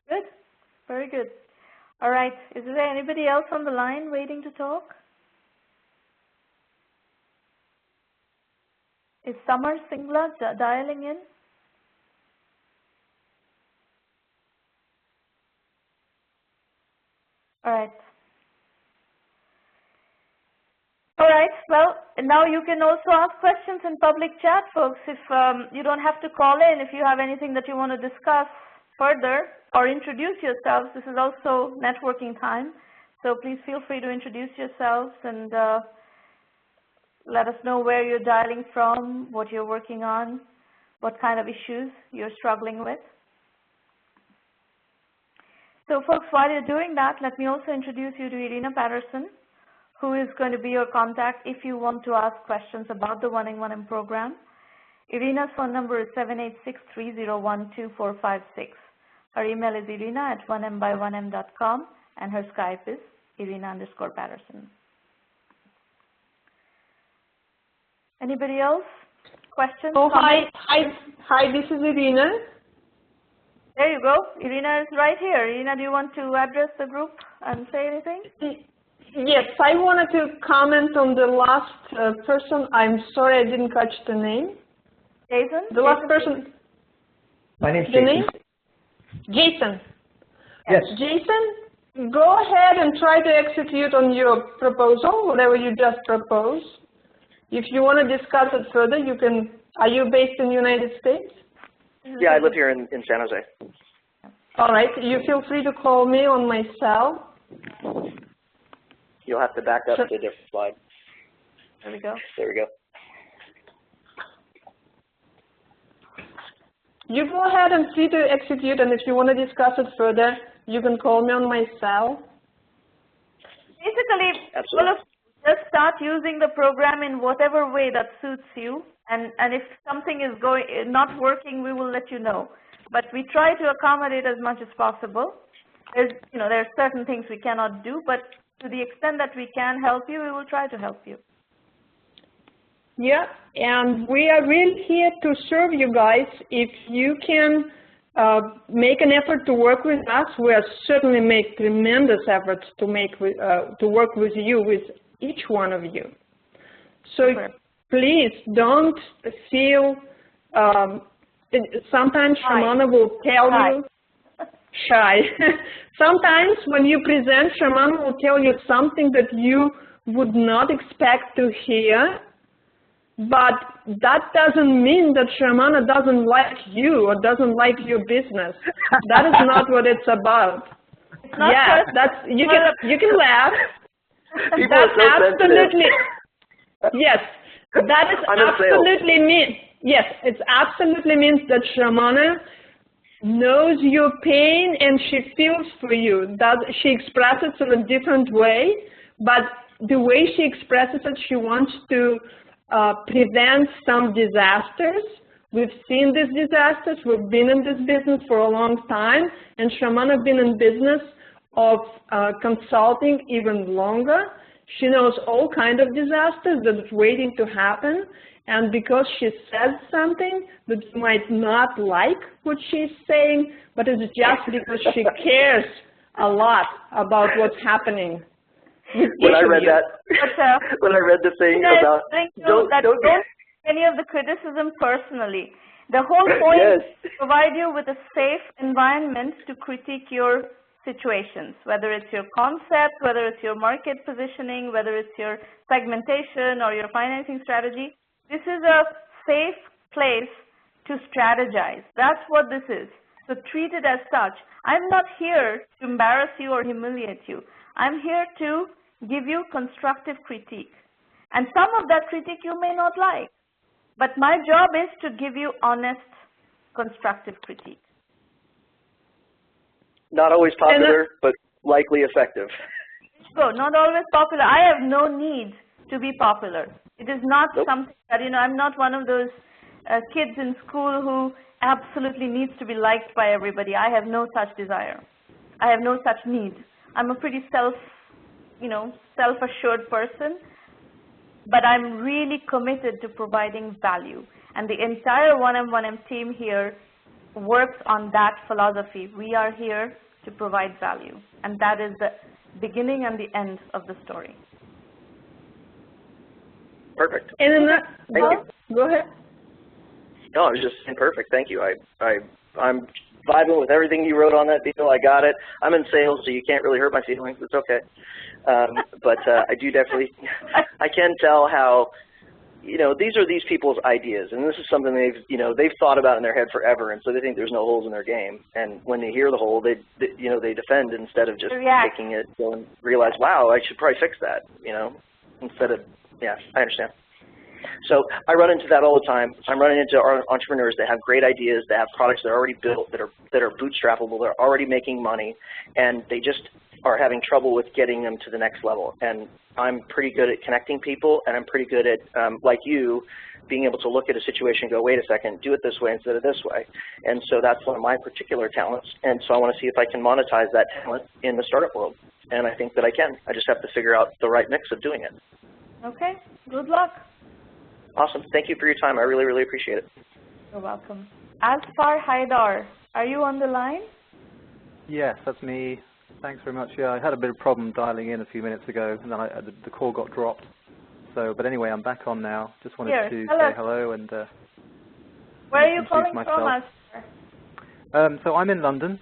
Good. Very good. All right. Is there anybody else on the line waiting to talk? Is Summer Singla dialing in? All right. All right. Well, now you can also ask questions in public chat, folks. If you don't have to call in, if you have anything that you want to discuss further or introduce yourselves, this is also networking time. So please feel free to introduce yourselves and let us know where you're dialing from, what you're working on, what kind of issues you're struggling with. So folks, while you're doing that, let me also introduce you to Irina Patterson, who is going to be your contact if you want to ask questions about the 1M1M program. Irina's phone number is 786-301-2456. Her email is irina@1mby1m.com, and her Skype is Irina_Patterson. Anybody else? Questions? Oh, hi, this is Irina. There you go. Irina is right here. Irina, do you want to address the group and say anything? Yes, I wanted to comment on the last person. I'm sorry I didn't catch the name. Jason? The last person. My name's The Jason. name? Jason. Yes. Jason, go ahead and try to execute on your proposal, whatever you just proposed. If you want to discuss it further, you can. Are you based in the United States? Yeah, I live here in San Jose. All right. You feel free to call me on my cell. You'll have to back up to a different slide. There we go. There we go. You go ahead and free to execute, and if you want to discuss it further, you can call me on my cell. Basically, Absolutely. all of just start using the program in whatever way that suits you, and if something is not working, we will let you know. But we try to accommodate as much as possible. There's, there are certain things we cannot do, but to the extent that we can help you, we will try to help you. Yeah, and we are really here to serve you guys. If you can make an effort to work with us, we are certainly make tremendous efforts to work with you, with each one of you. So please don't feel, sometimes Shamana will tell you, shy. Sometimes when you present, Shamana will tell you something that you would not expect to hear, but that doesn't mean that Shamana doesn't like you or doesn't like your business. That is not what it's about. Yeah, that's, you can laugh. People That's are so absolutely, yes, that is I'm in absolutely mean. Yes, it absolutely means that Shamana knows your pain and she feels for you. That she expresses it in a different way, but the way she expresses it, she wants to prevent some disasters. We've seen these disasters. We've been in this business for a long time, and Shamana has been in business of consulting even longer. She knows all kinds of disasters that are waiting to happen, and because she says something that you might not like what she's saying, but it's just because she cares a lot about what's happening. When I read that, when I read the thing about don't take any of the criticism personally. The whole point is to provide you with a safe environment to critique your situations, whether it's your concept, whether it's your market positioning, whether it's your segmentation or your financing strategy. This is a safe place to strategize. That's what this is. So treat it as such. I'm not here to embarrass you or humiliate you. I'm here to give you constructive critique. And some of that critique you may not like. But my job is to give you honest, constructive critique. Not always popular, but likely effective. So, not always popular. I have no need to be popular. It is not something that, I'm not one of those kids in school who absolutely needs to be liked by everybody. I have no such desire. I have no such need. I'm a pretty self-assured person, but I'm really committed to providing value. And the entire 1M1M team here works on that philosophy. We are here to provide value, and that is the beginning and the end of the story. Perfect. And in that, Thank you. Go ahead. No, I was just saying perfect. Thank you. I'm vibing with everything you wrote on that deal. I got it. I'm in sales, so you can't really hurt my feelings. It's okay. But I do definitely, I can tell how, these are these people's ideas, and this is something they've thought about in their head forever, and so they think there's no holes in their game. And when they hear the hole, they defend instead of just taking it and realize, wow, I should probably fix that, instead of, yeah, I understand. So I run into that all the time. I'm running into entrepreneurs that have great ideas, that have products that are already built, that are bootstrappable, they're already making money, and they just are having trouble with getting them to the next level. And I'm pretty good at connecting people, and I'm pretty good at, like you, being able to look at a situation and go, wait a second, do it this way instead of this way. And so that's one of my particular talents. And so I want to see if I can monetize that talent in the startup world. And I think that I can. I just have to figure out the right mix of doing it. Okay. Good luck. Awesome. Thank you for your time. I really, really appreciate it. You're welcome. Asfar Haidar, are you on the line? Yes, that's me. Thanks very much. Yeah, I had a bit of problem dialing in a few minutes ago, and then the call got dropped. So, but anyway, I'm back on now. Just wanted to say hello and where are you calling myself. from, Asfar? So I'm in London,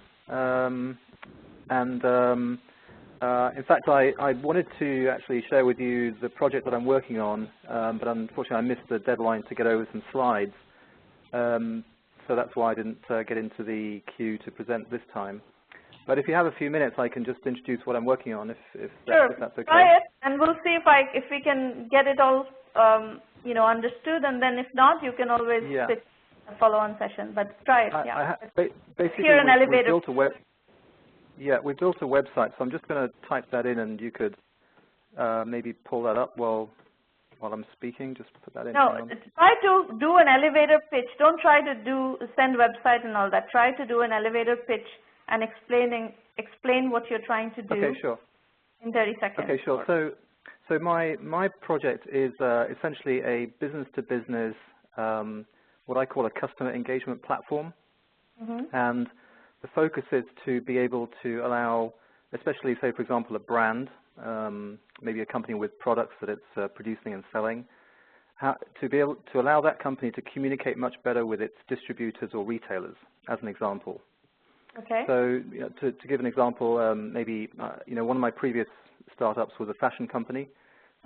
in fact, I wanted to actually share with you the project that I'm working on, but unfortunately I missed the deadline to get over some slides. So that's why I didn't get into the queue to present this time. But if you have a few minutes, I can just introduce what I'm working on, if that's okay. Try it, and we'll see if we can get it all understood, and then if not, you can always sit a follow-on session. But try it. Basically, here an elevator. We built a website, so I'm just going to type that in, and you could maybe pull that up while I'm speaking. Just put that in. No, try to do an elevator pitch. Don't try to send website and all that. Try to do an elevator pitch and explain what you're trying to do. Okay, sure. In 30 seconds. Okay, sure. So my project is essentially a business-to-business, what I call a customer engagement platform, and the focus is to be able to allow, especially say for example a brand, maybe a company with products that it's producing and selling, to be able to allow that company to communicate much better with its distributors or retailers, as an example. Okay. So to give an example, maybe one of my previous startups was a fashion company.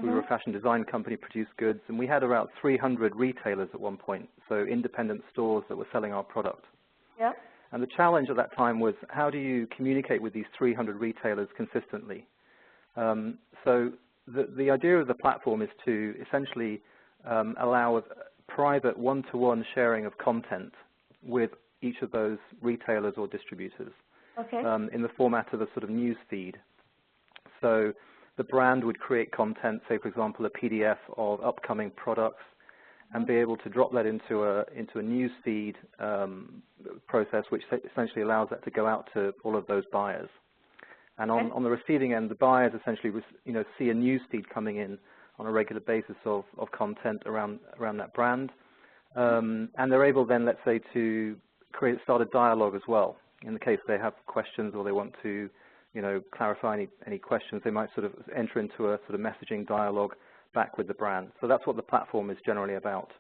We were a fashion design company, produced goods, and we had about 300 retailers at one point, so independent stores that were selling our product. Yeah. And the challenge at that time was, how do you communicate with these 300 retailers consistently? So the idea of the platform is to essentially allow a private one-to-one sharing of content with each of those retailers or distributors in the format of a sort of news feed. So the brand would create content, say for example a PDF of upcoming products, and be able to drop that into a news feed process, which essentially allows that to go out to all of those buyers. And on the receiving end, the buyers essentially see a news feed coming in on a regular basis of content around that brand, and they're able then, let's say, to start a dialogue as well. In the case they have questions or they want to clarify any questions, they might sort of enter into a sort of messaging dialogue back with the brand. So that's what the platform is generally about.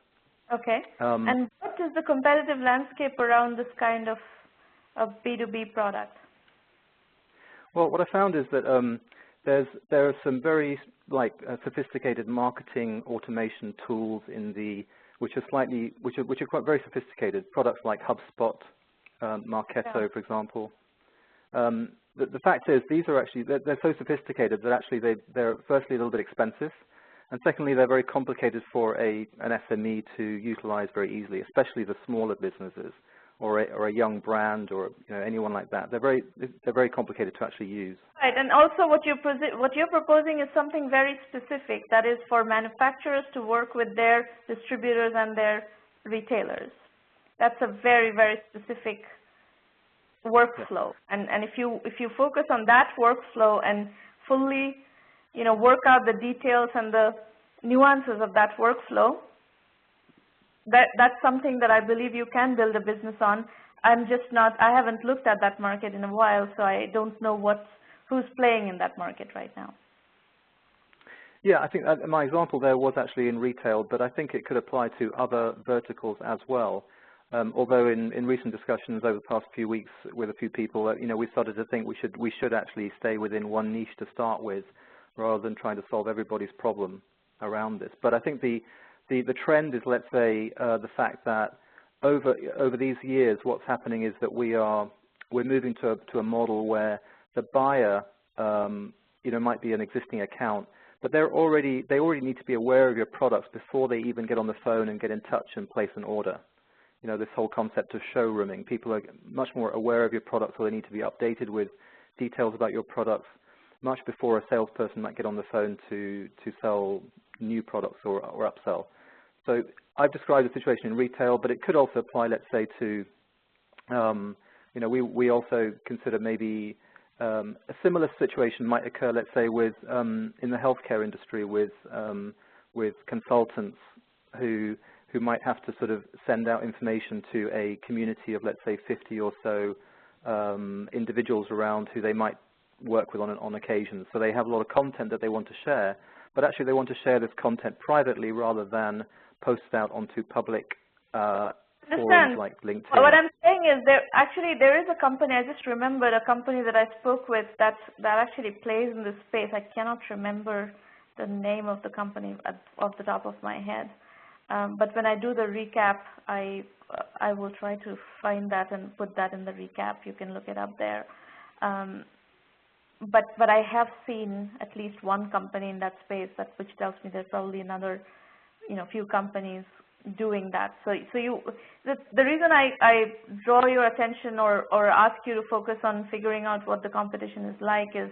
Okay. And what is the competitive landscape around this kind of B2B product? Well, what I found is that there are some very sophisticated marketing automation tools which are quite very sophisticated. Products like HubSpot, Marketo, for example. The fact is, these are actually they're so sophisticated that actually they're firstly a little bit expensive, and secondly they're very complicated for an SME to utilize very easily, especially the smaller businesses or a young brand or anyone like that. They're very complicated to actually use. Right, and also what you're proposing is something very specific, that is for manufacturers to work with their distributors and their retailers. That's a very, very specific workflow, and if you focus on that workflow and fully work out the details and the nuances of that workflow, that's something that I believe you can build a business on. I haven't looked at that market in a while, so I don't know who's playing in that market right now. Yeah, I think my example there was actually in retail, but I think it could apply to other verticals as well. Although in recent discussions over the past few weeks with a few people, we started to think we should actually stay within one niche to start with, rather than trying to solve everybody's problem around this. But I think the trend is, let's say, the fact that over these years, what's happening is that we're moving to a model where the buyer, might be an existing account, but they already need to be aware of your products before they even get on the phone and get in touch and place an order. This whole concept of showrooming. People are much more aware of your products, so they need to be updated with details about your products much before a salesperson might get on the phone to sell new products or upsell. So I've described the situation in retail, but it could also apply, let's say, to, we also consider maybe a similar situation might occur, let's say, with in the healthcare industry with consultants who might have to sort of send out information to a community of, let's say, 50 or so individuals around who they might work with on occasion. So they have a lot of content that they want to share, but actually they want to share this content privately rather than post it out onto public forums like LinkedIn. Well, what I'm saying is there is a company, I just remembered a company that I spoke with that actually plays in this space. I cannot remember the name of the company off the top of my head. But when I do the recap, I will try to find that and put that in the recap. You can look it up there. But I have seen at least one company in that space which tells me there's probably another, few companies doing that. So the reason I draw your attention or ask you to focus on figuring out what the competition is like is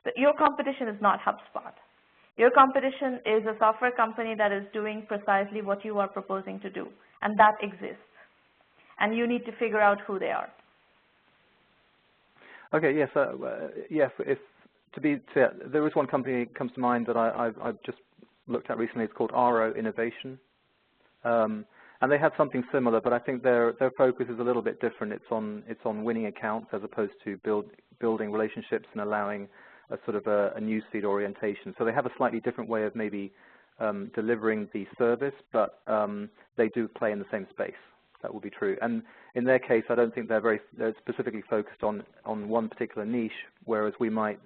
that your competition is not HubSpot. Your competition is a software company that is doing precisely what you are proposing to do, and that exists. And you need to figure out who they are. Okay. Yes. Yes. There is one company that comes to mind that I've just looked at recently. It's called RO Innovation, and they have something similar, but I think their focus is a little bit different. It's on winning accounts as opposed to building relationships and allowing a sort of a newsfeed orientation. So they have a slightly different way of maybe delivering the service, but they do play in the same space. That will be true. And in their case, I don't think they're specifically focused on one particular niche, whereas we might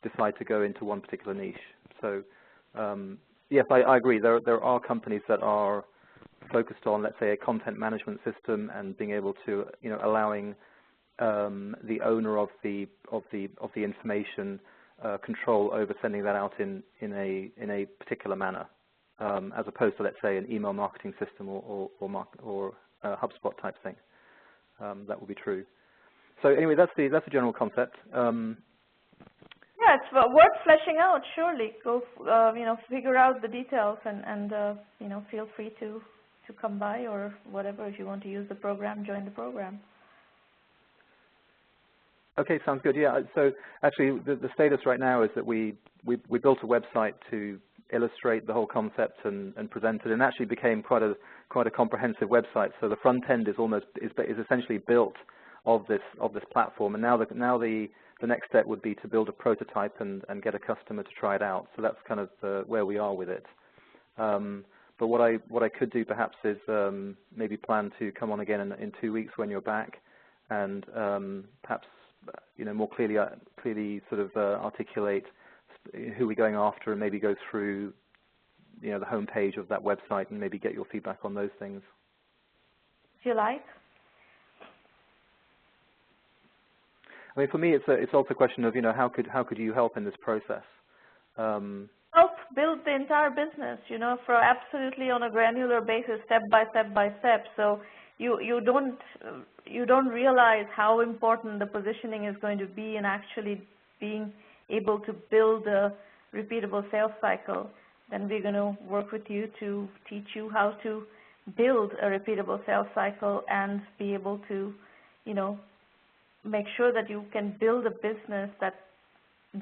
decide to go into one particular niche. So yes, I agree. There are companies that are focused on, let's say, a content management system and being able to, allowing the owner of the information control over sending that out in a particular manner, as opposed to, let's say, an email marketing system or HubSpot type thing. That will be true. So anyway, that's the general concept. Yeah, it's worth fleshing out. Surely, go figure out the details and feel free to come by or whatever. If you want to use the program, join the program. Okay, sounds good. Yeah. So actually, the status right now is that we built a website to illustrate the whole concept and present it, and actually became quite a comprehensive website. So the front end is essentially built of this platform, and now the next step would be to build a prototype and get a customer to try it out. So that's kind of where we are with it. But what I could do perhaps is maybe plan to come on again in 2 weeks when you're back, and perhaps more clearly sort of articulate who we're going after, and maybe go through the homepage of that website and maybe get your feedback on those things. If you like. I mean, for me, it's also a question of how could you help in this process? Help build the entire business, for absolutely on a granular basis, step by step. So you don't realize how important the positioning is going to be in actually being able to build a repeatable sales cycle. Then we're going to work with you to teach you how to build a repeatable sales cycle and be able to, make sure that you can build a business that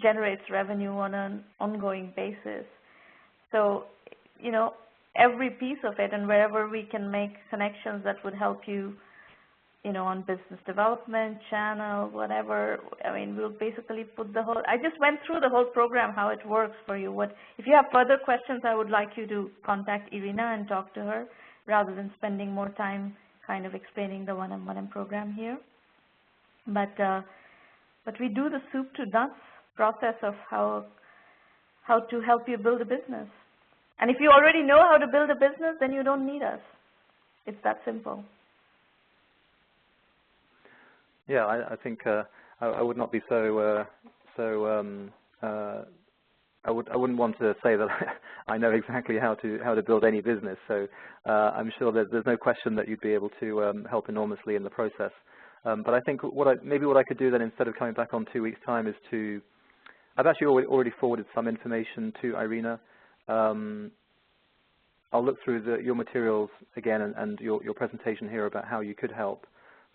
generates revenue on an ongoing basis. So, every piece of it, and wherever we can make connections that would help you, on business development, channel, whatever. I mean, we'll basically put the whole, I just went through the whole program, how it works for you. If you have further questions, I would like you to contact Irina and talk to her rather than spending more time kind of explaining the one-on-one program here. But we do the soup to nuts process of how to help you build a business. And if you already know how to build a business, then you don't need us. It's that simple. Yeah, I think I would not be I wouldn't want to say that I know exactly how to build any business. So I'm sure there's no question that you'd be able to help enormously in the process. But I think what I could do then, instead of coming back on 2 weeks' time, is I've actually already forwarded some information to Irina. I'll look through your materials again and your presentation here about how you could help.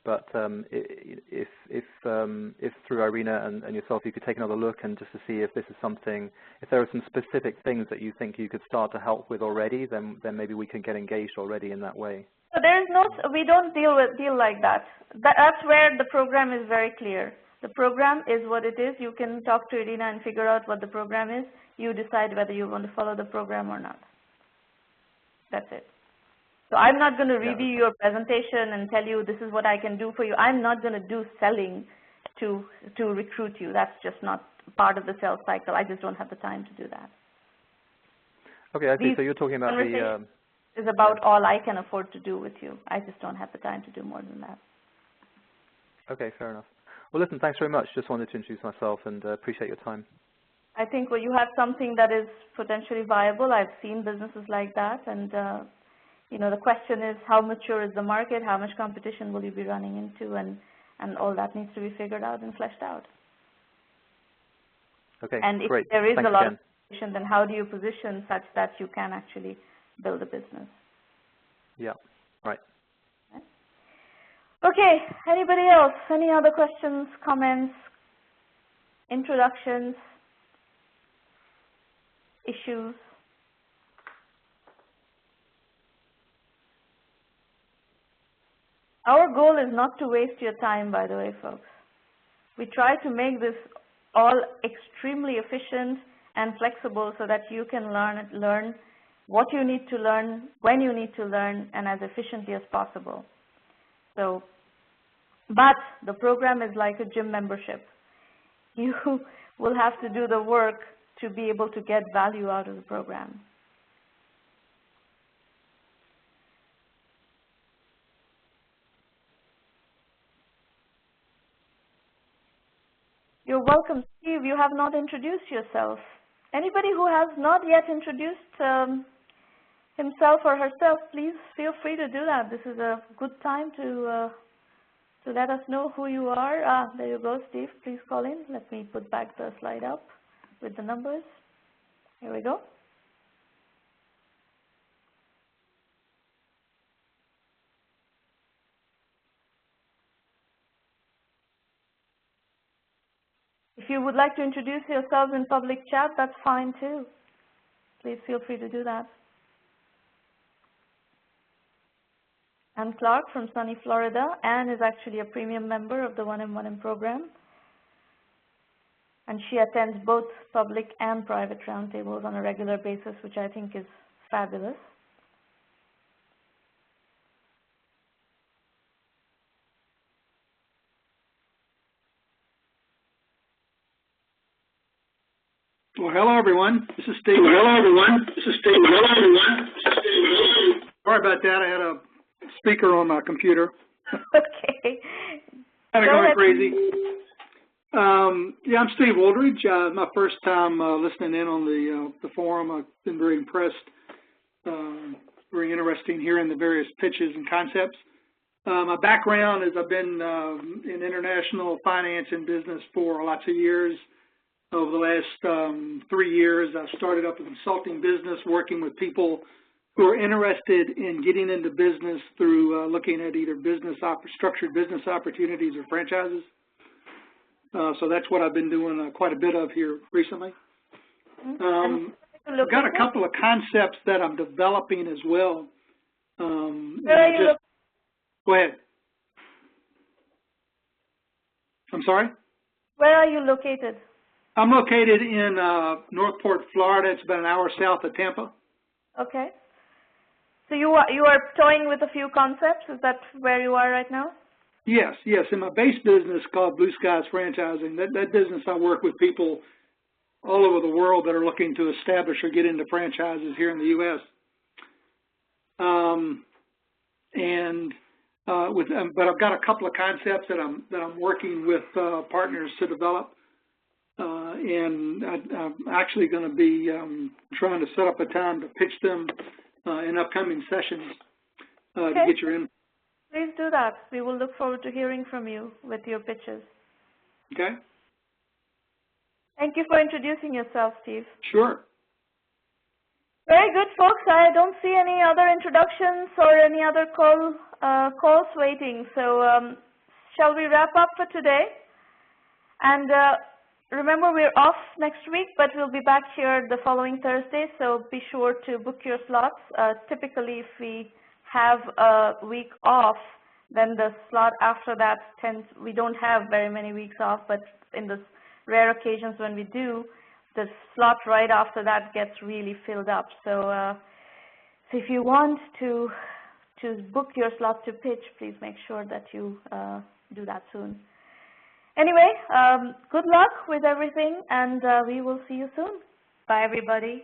but if through Irina and yourself you could take another look and just to see if this is something, if there are some specific things that you think you could start to help with already, then maybe we can get engaged already in that way. So there is no, we don't deal like that. That's where the program is very clear. The program is what it is. You can talk to Irina and figure out what the program is. You decide whether you want to follow the program or not. That's it. So I'm not going to review your presentation and tell you this is what I can do for you. I'm not going to do selling to recruit you. That's just not part of the sales cycle. I just don't have the time to do that. Okay, I see. So you're talking about the is about all I can afford to do with you. I just don't have the time to do more than that. Okay, fair enough. Well, listen, thanks very much. Just wanted to introduce myself and appreciate your time. I think you have something that is potentially viable. I've seen businesses like that, and you know, the question is how mature is the market, how much competition will you be running into, and all that needs to be figured out and fleshed out. Okay, and if great. there is Thanks a lot again. of competition, then how do you position such that you can actually build a business? Yeah, right. Okay, anybody else? Any other questions, comments, introductions, issues? Our goal is not to waste your time, by the way, folks. We try to make this all extremely efficient and flexible so that you can learn what you need to learn, when you need to learn, and as efficiently as possible. So, but the program is like a gym membership. You will have to do the work to be able to get value out of the program. You're welcome, Steve. You have not introduced yourself. Anybody who has not yet introduced himself or herself, please feel free to do that. This is a good time to let us know who you are. There you go, Steve. Please call in. Let me put back the slide up with the numbers. Here we go. If you would like to introduce yourselves in public chat, that's fine too. Please feel free to do that. Ann Clark from sunny Florida. Ann is actually a premium member of the 1M1M program. And she attends both public and private roundtables on a regular basis, which I think is fabulous. Well, hello everyone. This is Steve. Well, hello everyone. This is Steve. Hello everyone. This is Steve. Sorry about that. I had a speaker on my computer. Okay. Kind of going crazy. Yeah, I'm Steve Woldridge. My first time listening in on the forum. I've been very impressed. Very interesting hearing the various pitches and concepts. My background is I've been in international finance and business for lots of years. Over the last 3 years, I've started up a consulting business working with people who are interested in getting into business through looking at either structured business opportunities or franchises. So that's what I've been doing quite a bit of here recently. I've got a couple of concepts that I'm developing as well. Go ahead. I'm sorry? Where are you located? I'm located in Northport, Florida. It's about an hour south of Tampa. Okay. So you are toying with a few concepts. Is that where you are right now? Yes, yes. In my base business called Blue Skies Franchising, that business I work with people all over the world that are looking to establish or get into franchises here in the U.S. But I've got a couple of concepts that I'm working with partners to develop. And I'm actually going to be trying to set up a time to pitch them in upcoming sessions to get your input. Please do that. We will look forward to hearing from you with your pitches. Okay. Thank you for introducing yourself, Steve. Sure. Very good, folks. I don't see any other introductions or any other calls waiting. So shall we wrap up for today? And remember, we're off next week, but we'll be back here the following Thursday, so be sure to book your slots. Typically, if we have a week off, then the slot after that we don't have very many weeks off, but in the rare occasions when we do, the slot right after that gets really filled up. So, so if you want to book your slot to pitch, please make sure that you do that soon. Anyway, good luck with everything, and we will see you soon. Bye, everybody.